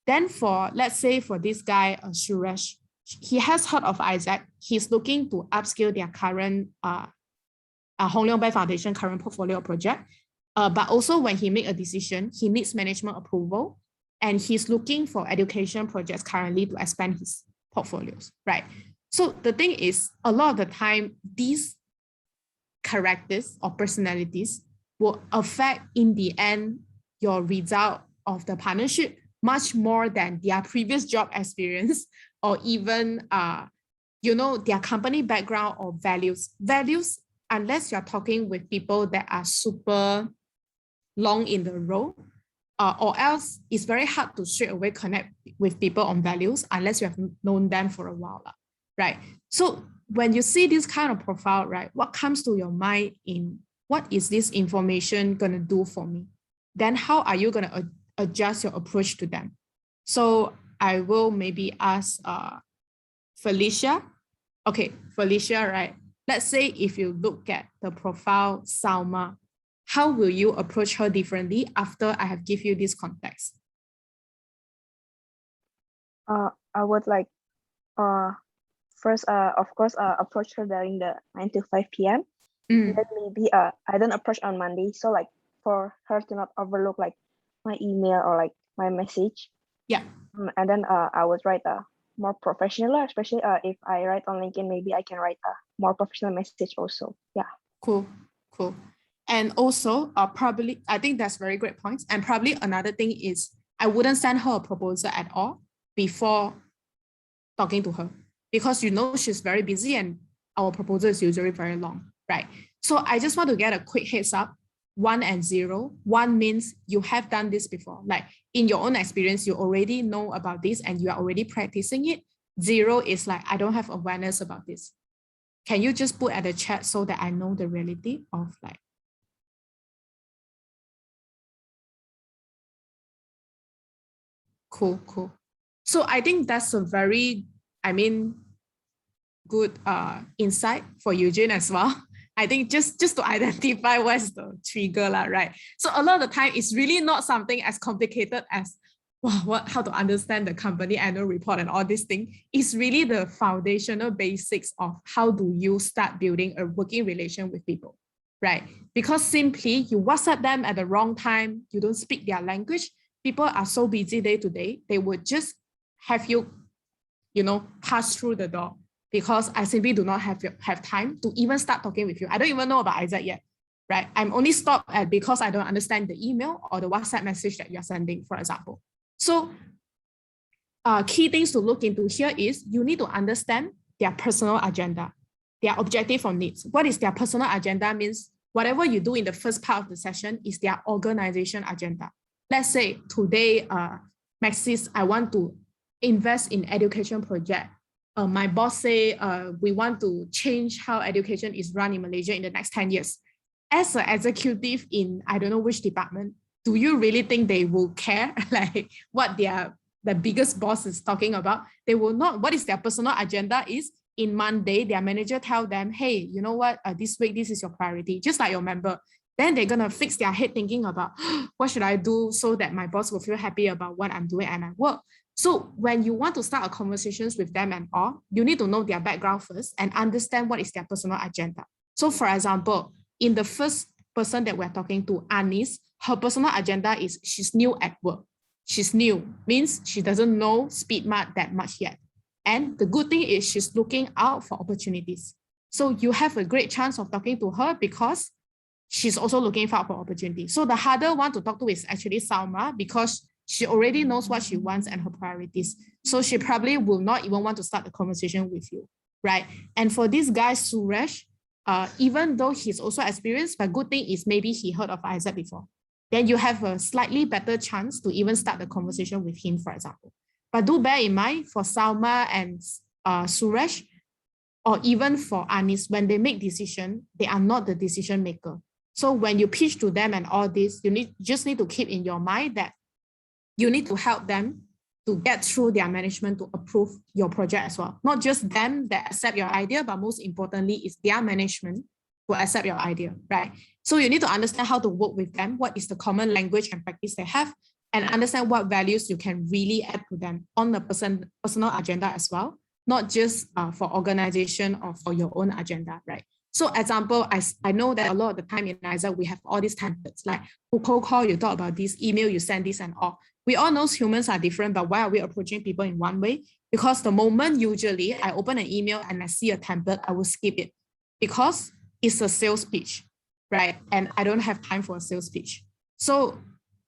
Then let's say for this guy, Suresh, he has heard of Isaac. He's looking to upscale their current Hong Leong Bank Foundation current portfolio project. But also when he make a decision, he needs management approval. And he's looking for education projects currently to expand his portfolios, right? So the thing is, a lot of the time, these characters or personalities will affect in the end your result of the partnership much more than their previous job experience or even their company background or values. Values, unless you're talking with people that are super long in the role, or else it's very hard to straight away connect with people on values unless you have known them for a while, right? So when you see this kind of profile, right, what comes to your mind in what is this information going to do for me? Then how are you going to adjust your approach to them? So I will maybe ask Felicia. Okay, Felicia, right? Let's say if you look at the profile Salma, how will you approach her differently after I have give you this context? I would like first of course approach her during the 9 to 5 p.m. And then maybe I don't approach on Monday, so like for her to not overlook like my email or like my message. Yeah. And then I would write a more professional, especially if I write on LinkedIn, maybe I can write a more professional message also. Yeah. Cool. And also probably, I think that's very great points. And probably another thing is I wouldn't send her a proposal at all before talking to her because she's very busy and our proposal is usually very long, right? So I just want to get a quick heads up. 1 and 0. 1 means you have done this before. Like in your own experience, you already know about this and you are already practicing it. 0 is like, I don't have awareness about this. Can you just put at the chat so that I know the reality of like, Cool. So I think that's a very, good insight for Eugene as well. I think just to identify what's the trigger, right? So a lot of the time, it's really not something as complicated as how to understand the company annual report and all these things. It's really the foundational basics of how do you start building a working relation with people, right? Because simply you WhatsApp them at the wrong time, you don't speak their language, people are so busy day to day, they would just have you, pass through the door because I simply do not have time to even start talking with you. I don't even know about Isaac yet, right? I'm only stopped at because I don't understand the email or the WhatsApp message that you're sending, for example. So key things to look into here is you need to understand their personal agenda, their objective or needs. What is their personal agenda means whatever you do in the first part of the session is their organization agenda. Let's say today, Maxis, I want to invest in education project. My boss say we want to change how education is run in Malaysia in the next 10 years. As an executive in I don't know which department, do you really think they will care like what the biggest boss is talking about? They will not. What is their personal agenda is in Monday, their manager tell them, hey, you know what, this week, this is your priority, just like your member. Then they're going to fix their head thinking about what should I do so that my boss will feel happy about what I'm doing and I work. So when you want to start a conversations with them and all, you need to know their background first and understand what is their personal agenda. So for example, in the first person that we're talking to, Anis, her personal agenda is she's new at work. She's new, means she doesn't know Speedmart that much yet. And the good thing is she's looking out for opportunities. So you have a great chance of talking to her because she's also looking for opportunity. So the harder one to talk to is actually Salma because she already knows what she wants and her priorities. So she probably will not even want to start the conversation with you, right? And for this guy, Suresh, even though he's also experienced, but good thing is maybe he heard of Isaac before. Then you have a slightly better chance to even start the conversation with him, for example. But do bear in mind for Salma and Suresh, or even for Anis, when they make decision, they are not the decision maker. So when you pitch to them and all this, you just need to keep in your mind that you need to help them to get through their management to approve your project as well. Not just them that accept your idea, but most importantly is their management will accept your idea, right? So you need to understand how to work with them, what is the common language and practice they have, and understand what values you can really add to them on the personal agenda as well, not just for organization or for your own agenda, right? So example, I know that a lot of the time in Isaac, we have all these templates, like cold call, you talk about this, email, you send this and all. We all know humans are different, but why are we approaching people in one way? Because the moment usually I open an email and I see a template, I will skip it because it's a sales pitch, right? And I don't have time for a sales pitch. So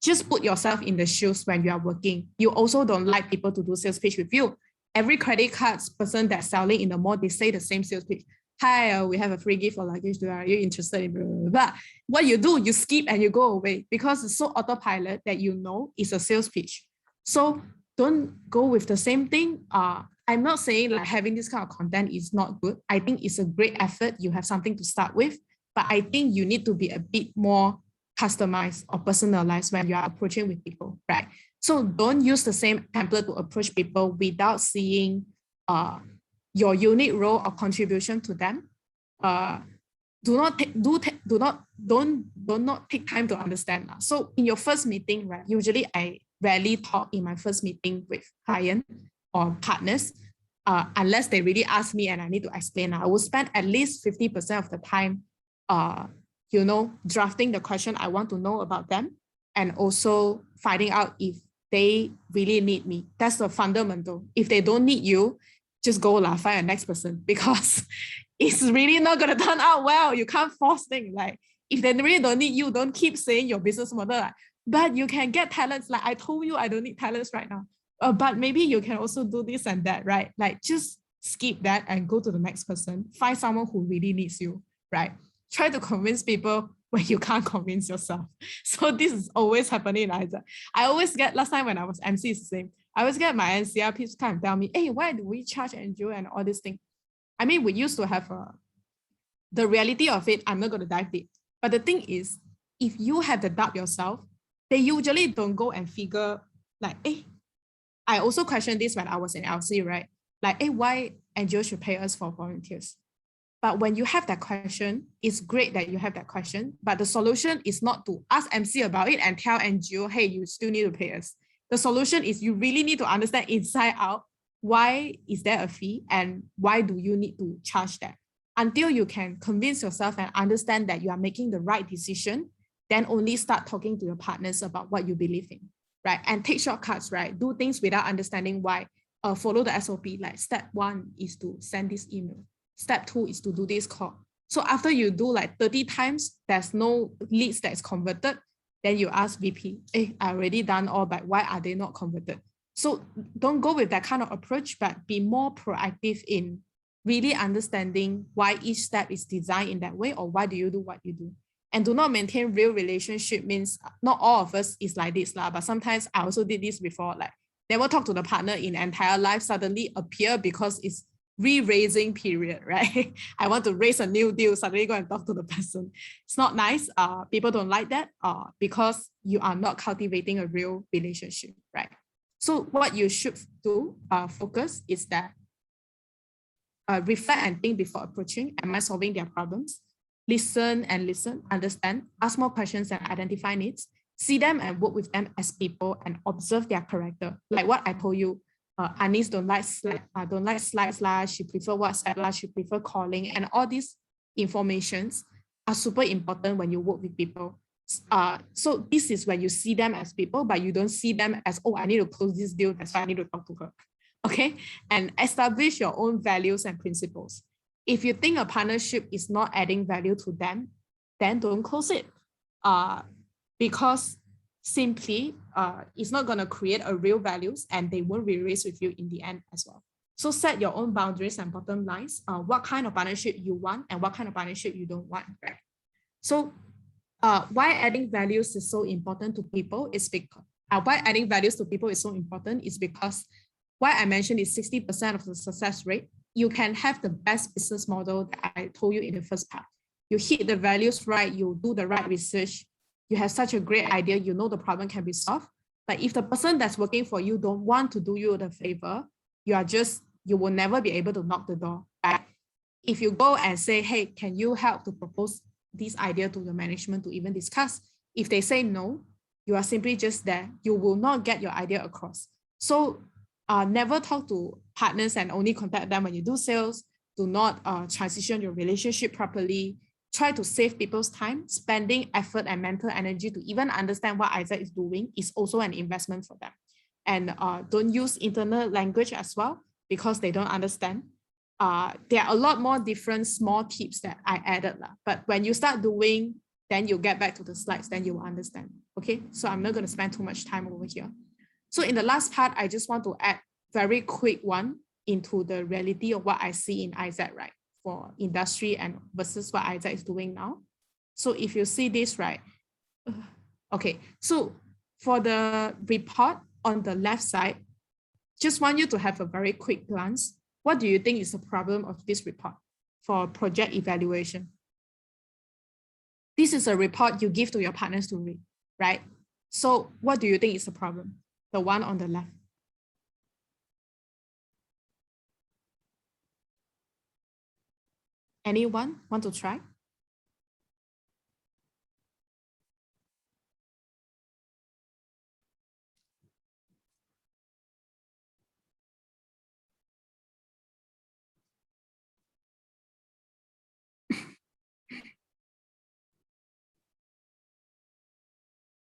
just put yourself in the shoes when you are working. You also don't like people to do sales pitch with you. Every credit cards person that's selling in the mall, they say the same sales pitch. Hi, we have a free gift for luggage. Are you interested in blah, blah, blah. What you do, you skip and you go away because it's so autopilot that you know it's a sales pitch. So don't go with the same thing. I'm not saying like having this kind of content is not good. I think it's a great effort. You have something to start with, but I think you need to be a bit more customized or personalized when you are approaching with people, right? So don't use the same template to approach people without seeing your unique role or contribution to them. Don't take time to understand. So in your first meeting, right? Usually I rarely talk in my first meeting with client or partners, unless they really ask me and I need to explain. I will spend at least 50% of the time, drafting the question I want to know about them, and also finding out if they really need me. That's the fundamental. If they don't need you, just go find a next person, because it's really not going to turn out well. You can't force things. Like if they really don't need you, don't keep saying your business model. But you can get talents. Like I told you, I don't need talents right now. But maybe you can also do this and that, right? Like just skip that and go to the next person. Find someone who really needs you, right? Try to convince people when you can't convince yourself. So this is always happening in Isaac. I always get, last time when I was MC, it's the same. I always get my NCR people kind of tell me, hey, why do we charge NGO and all this thing? I mean, we used to have the reality of it. I'm not going to dive deep. But the thing is, if you have the doubt yourself, they usually don't go and figure like, hey, I also questioned this when I was in LC, right? Like, hey, why NGO should pay us for volunteers? But when you have that question, it's great that you have that question, but the solution is not to ask MC about it and tell NGO, hey, you still need to pay us. The solution is you really need to understand inside out, why is there a fee and why do you need to charge that? Until you can convince yourself and understand that you are making the right decision, then only start talking to your partners about what you believe in, right? And take shortcuts, right? Do things without understanding why. Follow the SOP, like step 1 is to send this email. Step 2 is to do this call. So after you do like 30 times, there's no leads that is converted, then you ask VP, hey, I already done all, but why are they not converted? So don't go with that kind of approach, but be more proactive in really understanding why each step is designed in that way, or why do you do what you do. And do not maintain real relationship means not all of us is like this, but sometimes I also did this before, like never talk to the partner in entire life, suddenly appear because it's re-raising period, right? I want to raise a new deal, suddenly go and talk to the person. It's not nice. People don't like that because you are not cultivating a real relationship, right? So what you should do, focus is that reflect and think before approaching. Am I solving their problems? Listen, understand, ask more questions and identify needs. See them and work with them as people and observe their character. Like what I told you, Anis don't like slides, she prefer WhatsApp, she prefer calling, and all these informations are super important when you work with people. So this is when you see them as people, but you don't see them as, oh, I need to close this deal, that's why I need to talk to her. Okay, and establish your own values and principles. If you think a partnership is not adding value to them, then don't close it. Because simply it's not going to create a real values and they won't re-raise with you in the end as well. So set your own boundaries and bottom lines, what kind of partnership you want and what kind of partnership you don't want. Right? So why adding values is so important to people is because why adding values to people is so important is because why I mentioned is 60% of the success rate. You can have the best business model that I told you in the first part. You hit the values right, you do the right research, you have such a great idea, you know the problem can be solved. But if the person that's working for you don't want to do you the favor, you will never be able to knock the door back. If you go and say, hey, can you help to propose this idea to the management to even discuss? If they say no, you are simply just there. You will not get your idea across. So never talk to partners and only contact them when you do sales. Do not transition your relationship properly. Try to save people's time. Spending effort and mental energy to even understand what Isaac is doing is also an investment for them. And don't use internal language as well because they don't understand. There are a lot more different small tips that I added. But when you start doing, then you get back to the slides, then you will understand. Okay, so I'm not going to spend too much time over here. So in the last part, I just want to add very quick one into the reality of what I see in Isaac, right? For industry and versus what Isaac is doing now. So if you see this, right? Okay, so for the report on the left side, just want you to have a very quick glance. What do you think is the problem of this report for project evaluation? This is a report you give to your partners to read, right? So what do you think is the problem? The one on the left. Anyone want to try?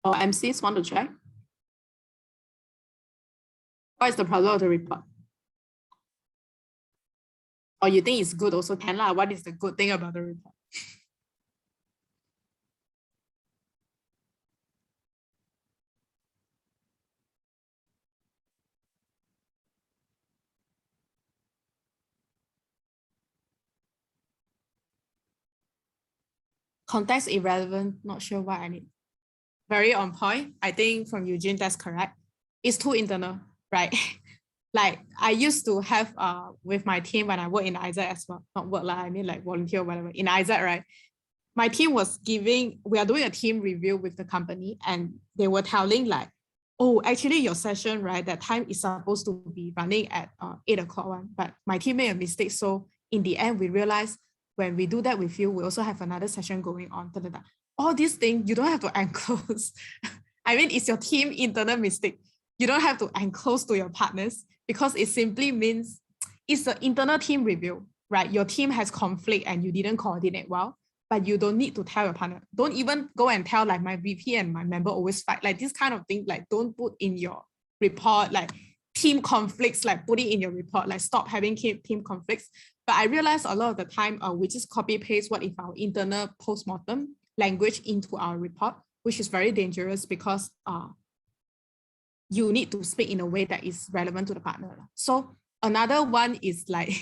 Or MCs want to try? What is the problem of the report? Or you think it's good also can lah. What is the good thing about the report? Context irrelevant, not sure what I need. Very on point. I think from Eugene, that's correct. It's too internal, right? Like I used to have with my team when I work in Isaac as well, not work lah, I mean like volunteer or whatever in Isaac, right? My team was we are doing a team review with the company and they were telling like, oh, actually your session, right, that time is supposed to be running at 8 o'clock one, but my team made a mistake. So in the end, we realized when we do that with you, we also have another session going on. All these things, you don't have to enclose. I mean, it's your team internal mistake. You don't have to enclose to your partners because it simply means it's an internal team review, right? Your team has conflict and you didn't coordinate well, but you don't need to tell your partner. Don't even go and tell like my VP and my member always fight. Like this kind of thing, like don't put in your report, like team conflicts, like put it in your report, like stop having team conflicts. But I realized a lot of the time we just copy paste what if our internal postmortem language into our report, which is very dangerous because you need to speak in a way that is relevant to the partner. So another one is like,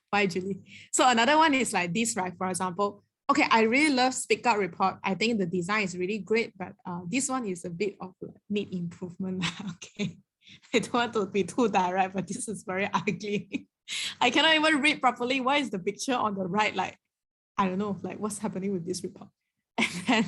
why Julie? So another one is like this, right? For example, okay, I really love speak out report. I think the design is really great, but this one is a bit of need improvement. Okay, I don't want to be too direct, but this is very ugly. I cannot even read properly. Why is the picture on the right? Like, I don't know, like what's happening with this report? And then,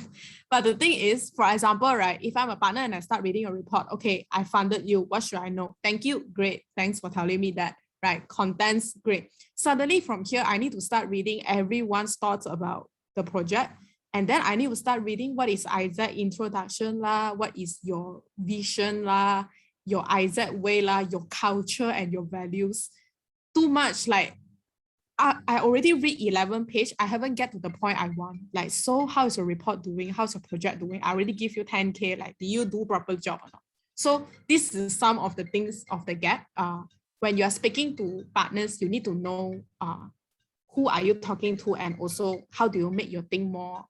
but the thing is, for example, right, if I'm a partner and I start reading a report, okay, I funded you. What should I know? Thank you. Great. Thanks for telling me that. Right. Contents. Great. Suddenly from here, I need to start reading everyone's thoughts about the project. And then I need to start reading what is Isaac introduction lah, what is your vision lah, your Isaac way lah, your culture and your values. Too much, like I already read 11 page. I haven't get to the point I want. Like, so how is your report doing? How's your project doing? I already give you 10K. Like, do you do proper job or not? So this is some of the things of the gap. When you are speaking to partners, you need to know who are you talking to, and also how do you make your thing more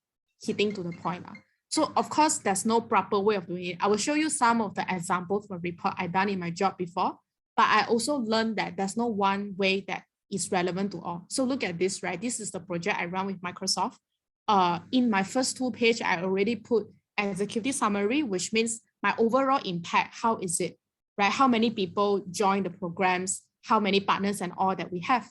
hitting to the point. So of course, there's no proper way of doing it. I will show you some of the examples for report I've done in my job before, but I also learned that there's no one way that is relevant to all. So look at this, right? This is the project I run with Microsoft. In my first 2 pages, I already put executive summary, which means my overall impact. How is it, right? How many people join the programs, how many partners and all that we have.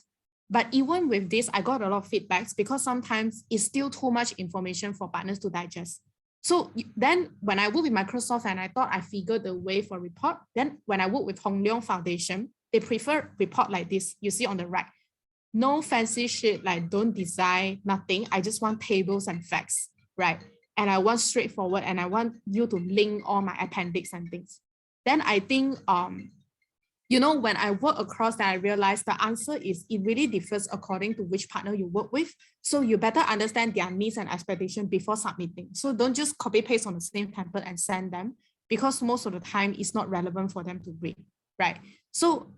But even with this, I got a lot of feedbacks because sometimes it's still too much information for partners to digest. So then when I work with Microsoft and I thought I figured the way for report, then when I work with Hong Leong Foundation, they prefer report like this. You see on the right, no fancy shit, like don't design, nothing. I just want tables and facts, right? And I want straightforward, and I want you to link all my appendix and things. Then I think, you know, when I work across that, I realized the answer is it really differs according to which partner you work with. So you better understand their needs and expectations before submitting. So don't just copy paste on the same template and send them, because most of the time it's not relevant for them to read, right? So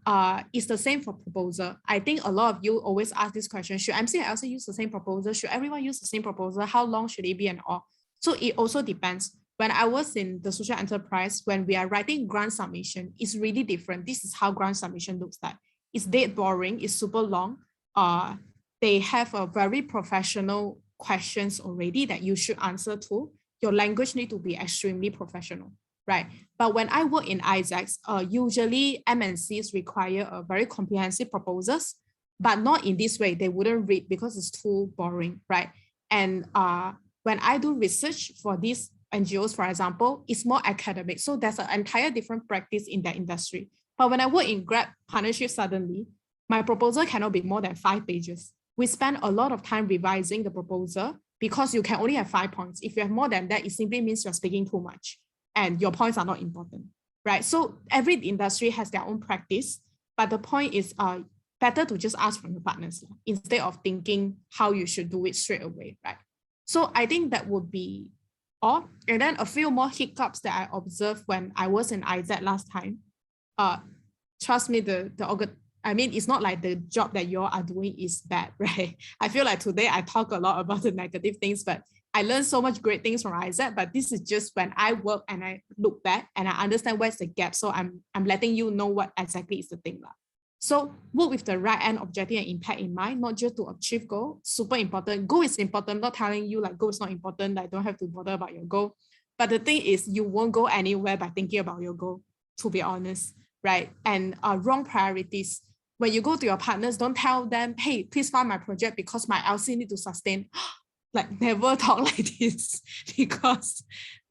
it's the same for proposal. I think a lot of you always ask this question, should MC and LC use the same proposal? Should everyone use the same proposal? How long should it be and all? So it also depends. When I was in the social enterprise, when we are writing grant submission, it's really different. This is how grant submission looks like. It's dead boring, it's super long. They have a very professional questions already that you should answer to. Your language need to be extremely professional, right? But when I work in Isaacs, usually MNCs require a very comprehensive proposals, but not in this way. They wouldn't read because it's too boring, right? And when I do research for these NGOs, for example, it's more academic. So there's an entire different practice in that industry. But when I work in Grab partnership, suddenly, my proposal cannot be more than 5 pages. We spend a lot of time revising the proposal because you can only have 5 points. If you have more than that, it simply means you're speaking too much and your points are not important, right? So every industry has their own practice, but the point is better to just ask from your partners instead of thinking how you should do it straight away, right? So I think that would be all. And then a few more hiccups that I observed when I was in IZ last time. Trust me, I mean, it's not like the job that you all are doing is bad, right? I feel like today I talk a lot about the negative things, but I learned so much great things from IZ, but this is just when I work and I look back and I understand where's the gap. So I'm letting you know what exactly is the thing. So work with the right end objective and impact in mind, not just to achieve goal. Super important. Goal is important. I'm not telling you like goal is not important. Like don't have to bother about your goal. But the thing is you won't go anywhere by thinking about your goal, to be honest, right? And wrong priorities. When you go to your partners, don't tell them, hey, please fund my project because my LC need to sustain. Like never talk like this because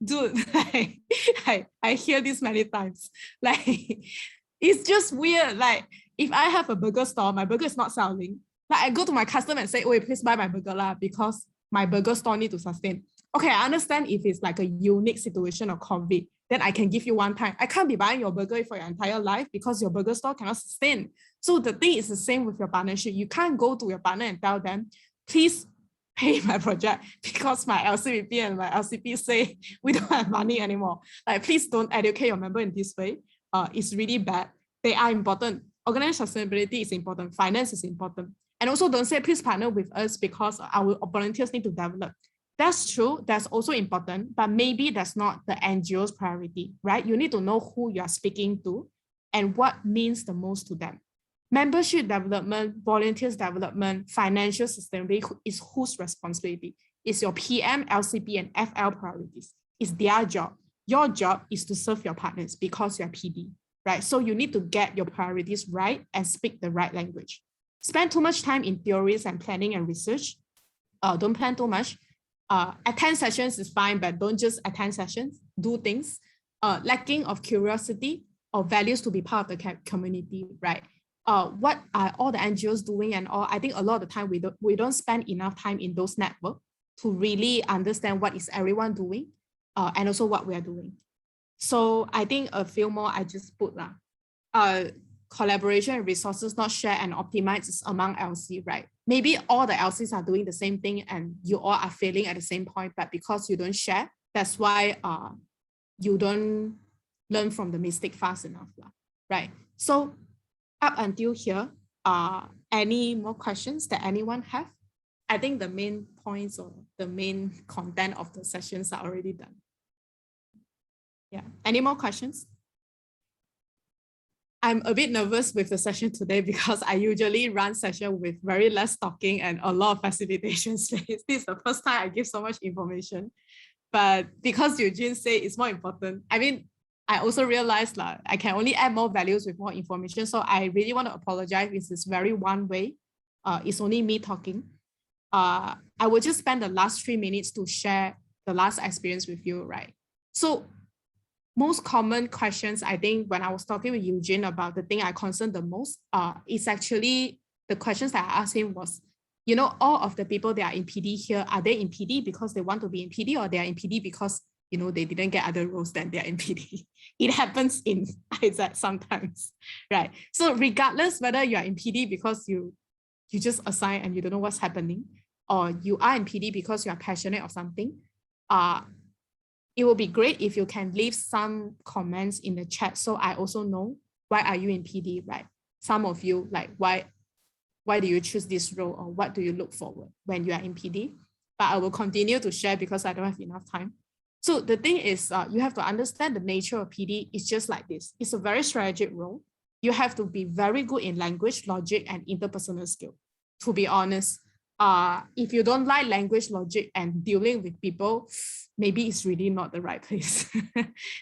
dude, like, I hear this many times. Like it's just weird. Like if I have a burger store, my burger is not selling. Like I go to my customer and say, oh, please buy my burger lah because my burger store need to sustain. Okay, I understand if it's like a unique situation of COVID, then I can give you one time. I can't be buying your burger for your entire life because your burger store cannot sustain. So the thing is the same with your partnership. You can't go to your partner and tell them, please pay my project because my LCVP and my LCP say we don't have money anymore. Like, please don't educate your member in this way. It's really bad. They are important. Organizational sustainability is important. Finance is important. And also don't say, please partner with us because our volunteers need to develop. That's true. That's also important, but maybe that's not the NGO's priority, right? You need to know who you're speaking to and what means the most to them. Membership development, volunteers development, financial sustainability is whose responsibility? It's your PM, LCP, and FL priorities. It's their job. Your job is to serve your partners because you're PD. right? So you need to get your priorities right and speak the right language. Spend too much time in theories and planning and research. Don't plan too much. Attend sessions is fine, but don't just attend sessions, do things. Lacking of curiosity or values to be part of the community, right? What are all the NGOs doing and all? I think a lot of the time we don't spend enough time in those networks to really understand what is everyone doing and also what we are doing. So I think a few more I just put collaboration and resources not share and optimize among LC, right? Maybe all the LCs are doing the same thing and you all are failing at the same point, but because you don't share, that's why you don't learn from the mistake fast enough, right? So up until here, any more questions that anyone have? I think the main points or the main content of the sessions are already done. Yeah, any more questions? I'm a bit nervous with the session today because I usually run session with very less talking and a lot of facilitation space. This is the first time I give so much information, but because Eugene said it's more important, I mean, I also realized I can only add more values with more information. So I really want to apologize if it's very one way. It's only me talking. I will just spend the last 3 minutes to share the last experience with you, right? So most common questions, I think, when I was talking with Eugene about the thing I concerned the most, is actually the questions that I asked him was, you know, all of the people that are in PD here, are they in PD because they want to be in PD, or they are in PD because, you know, they didn't get other roles than they are in PD? It happens in ISAT sometimes, right? So regardless whether you are in PD because you just assign and you don't know what's happening, or you are in PD because you are passionate or something, it will be great if you can leave some comments in the chat so I also know why are you in PD, right? Some of you, like, why do you choose this role, or what do you look forward when you are in PD? But I will continue to share because I don't have enough time. So the thing is, you have to understand the nature of PD is just like this. It's a very strategic role. You have to be very good in language, logic, and interpersonal skill. To be honest, if you don't like language, logic, and dealing with people, maybe it's really not the right place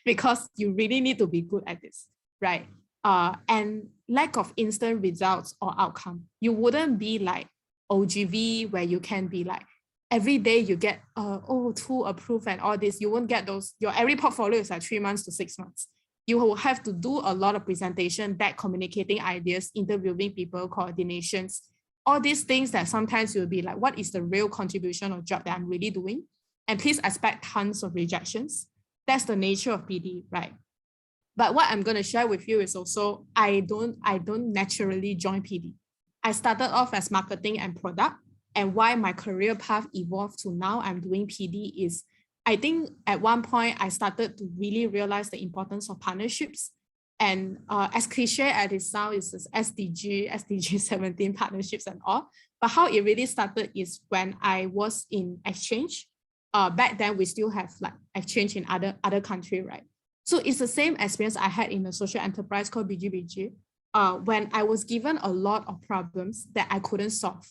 because you really need to be good at this, right? And lack of instant results or outcome. You wouldn't be like OGV where you can be like, every day you get, tool approved and all this. You won't get those. Your every portfolio is like 3 months to 6 months. You will have to do a lot of presentation, that communicating ideas, interviewing people, coordinations, all these things that sometimes you'll be like, what is the real contribution or job that I'm really doing? And please expect tons of rejections. That's the nature of PD, right? But what I'm going to share with you is also, I don't naturally join PD. I started off as marketing and product, and why my career path evolved to now I'm doing PD is, I think at one point I started to really realize the importance of partnerships. And as cliche as it sounds, is SDG 17 partnerships and all. But how it really started is when I was in exchange. Back then, we still have like exchange in other country, right? So it's the same experience I had in a social enterprise called BGBG, when I was given a lot of problems that I couldn't solve.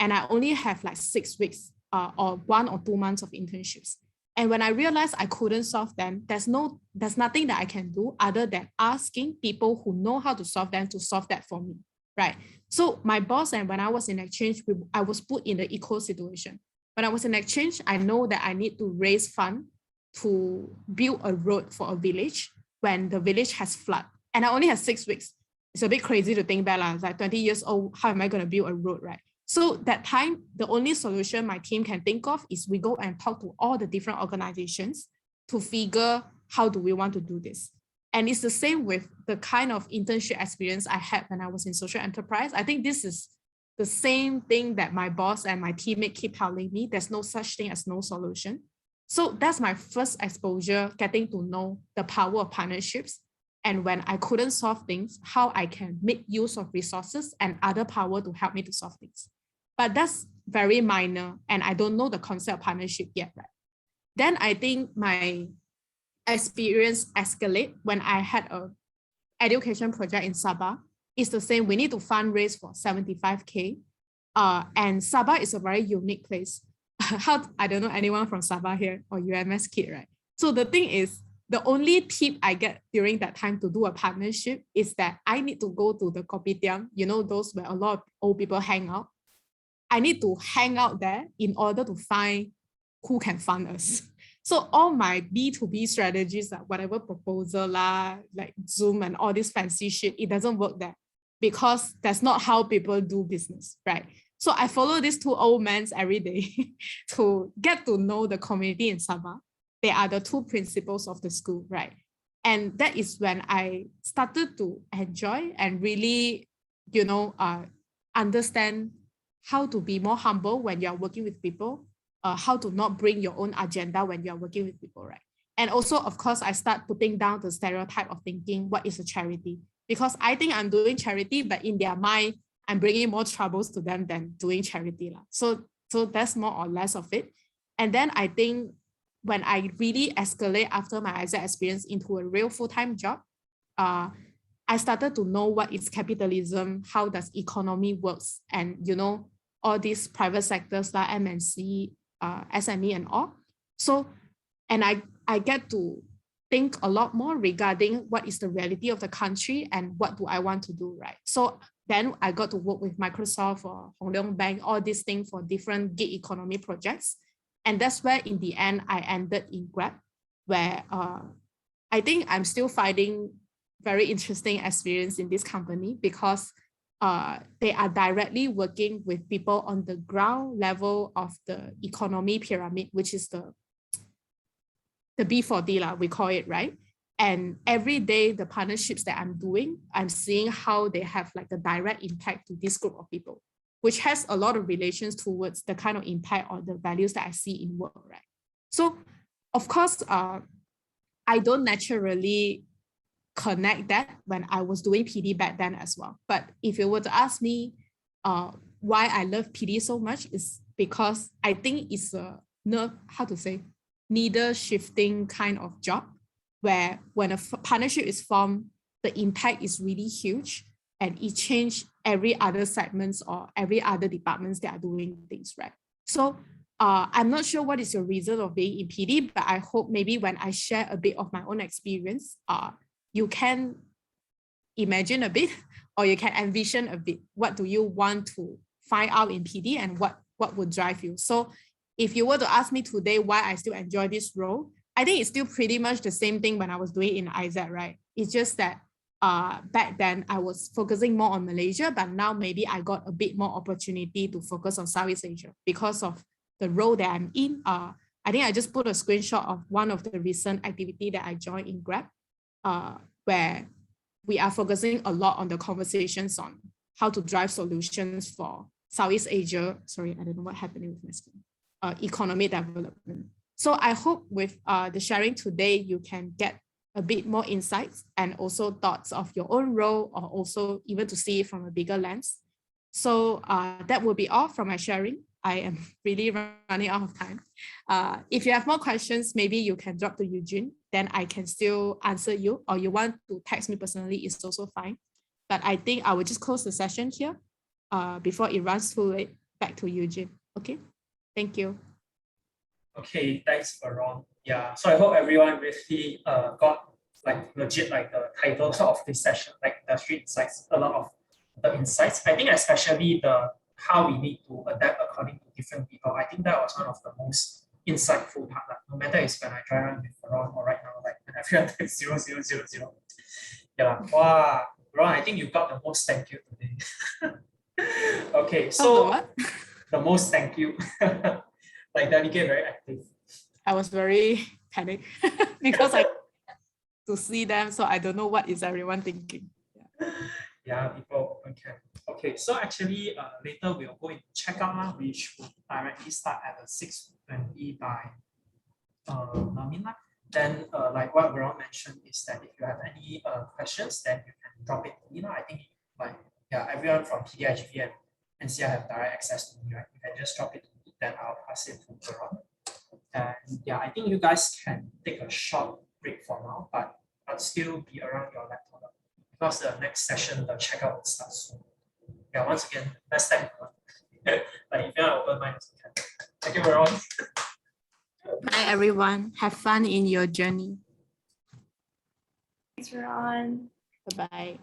And I only have like 6 weeks or 1 or 2 months of internships. And when I realized I couldn't solve them, there's nothing that I can do other than asking people who know how to solve them to solve that for me, right? So my boss, and when I was in exchange, I was put in the equal situation. When I was in exchange, I know that I need to raise funds to build a road for a village when the village has flood. And I only have 6 weeks. It's a bit crazy to think back, I was like 20 years old, how am I going to build a road, right? So that time, the only solution my team can think of is we go and talk to all the different organizations to figure how do we want to do this. And it's the same with the kind of internship experience I had when I was in social enterprise. I think this is the same thing that my boss and my teammate keep telling me. There's no such thing as no solution. So that's my first exposure, getting to know the power of partnerships. And when I couldn't solve things, how I can make use of resources and other power to help me to solve things. But that's very minor, and I don't know the concept of partnership yet, right? Then I think my experience escalate when I had an education project in Sabah. It's the same. We need to fundraise for 75K. And Sabah is a very unique place. I don't know anyone from Sabah here or UMS kid, right? So the thing is, the only tip I get during that time to do a partnership is that I need to go to the kopitiam, you know, those where a lot of old people hang out. I need to hang out there in order to find who can fund us. So all my B2B strategies, like whatever proposal lah, like Zoom and all this fancy shit, it doesn't work there because that's not how people do business, right? So I follow these two old men every day to get to know the community in Sabah. They are the two principals of the school, right? And that is when I started to enjoy and really, you know, understand how to be more humble when you're working with people, how to not bring your own agenda when you're working with people, right? And also, of course, I start putting down the stereotype of thinking, what is a charity? Because I think I'm doing charity, but in their mind, I'm bringing more troubles to them than doing charity. So that's more or less of it. And then I think when I really escalate after my ISAC experience into a real full-time job, I started to know what is capitalism, how does economy works, and you know, all these private sectors like MNC, SME and all. So, and I get to think a lot more regarding what is the reality of the country and what do I want to do, right? So then I got to work with Microsoft or Hong Leong Bank, all these things for different gig economy projects. And that's where in the end, I ended in Grab, where I think I'm still finding very interesting experience in this company because they are directly working with people on the ground level of the economy pyramid, which is the B4D, we call it, right? And every day, the partnerships that I'm doing, I'm seeing how they have like a direct impact to this group of people, which has a lot of relations towards the kind of impact or the values that I see in work, right? So, of course, I don't naturally connect that when I was doing PD back then as well. But if you were to ask me why I love PD so much, is because I think it's a needle shifting kind of job where when a partnership is formed, the impact is really huge and it changed every other segments or every other departments that are doing things, right? So I'm not sure what is your reason of being in PD, but I hope maybe when I share a bit of my own experience, you can imagine a bit or you can envision a bit, what do you want to find out in PD and what would drive you? So if you were to ask me today why I still enjoy this role, I think it's still pretty much the same thing when I was doing in ISAC, right? It's just that back then I was focusing more on Malaysia, but now maybe I got a bit more opportunity to focus on Southeast Asia because of the role that I'm in. I think I just put a screenshot of one of the recent activity that I joined in Grab, where we are focusing a lot on the conversations on how to drive solutions for Southeast Asia. Sorry, I don't know what happened with my screen. Economic development. So I hope with the sharing today, you can get a bit more insights and also thoughts of your own role, or also even to see it from a bigger lens. So that will be all from my sharing. I am really running out of time. If you have more questions, maybe you can drop to Eugene, then I can still answer you, or you want to text me personally, it's also fine. But I think I will just close the session here before it runs too late. Back to Eugene. Okay, thank you. Okay, thanks, Veron. Yeah, so I hope everyone really got like legit like the title of this session, like industry insights, a lot of the insights. I think especially the how we need to adapt according to different people. I think that was one of the most insightful part. Like, no matter it's when I try run with Veron or right now, like when everyone takes 0,000. Yeah, wow, Veron, I think you got the most thank you today. Okay, so the most thank you. Like that, you get very active. I was very panicked because I to see them, so I don't know what is everyone thinking. Yeah, people open cam. Okay, so actually later we'll go into checkout, which will directly start at 6:20 by Namina. Then like what Veron mentioned is that if you have any questions, then you can drop it to me. I think like everyone from PDiGV and NCR have direct access to me, right? You can just drop it to me, then I'll pass it to Veron. And yeah, I think you guys can take a short break for now, but still be around your laptop because the next session, the checkout will start soon. Yeah, once again, let's thank everyone. But if you're open mind, thank you, Veron. Bye, everyone. Have fun in your journey. Thanks, Ron. Bye-bye.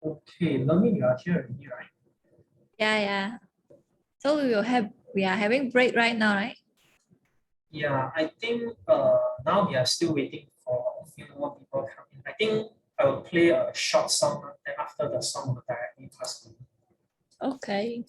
Okay, learning, you are here already, right? Yeah. So we are having break right now, right? Yeah, I think now we are still waiting for a few more people come in. I think I will play a short song, and after the song will directly pass to you. Okay.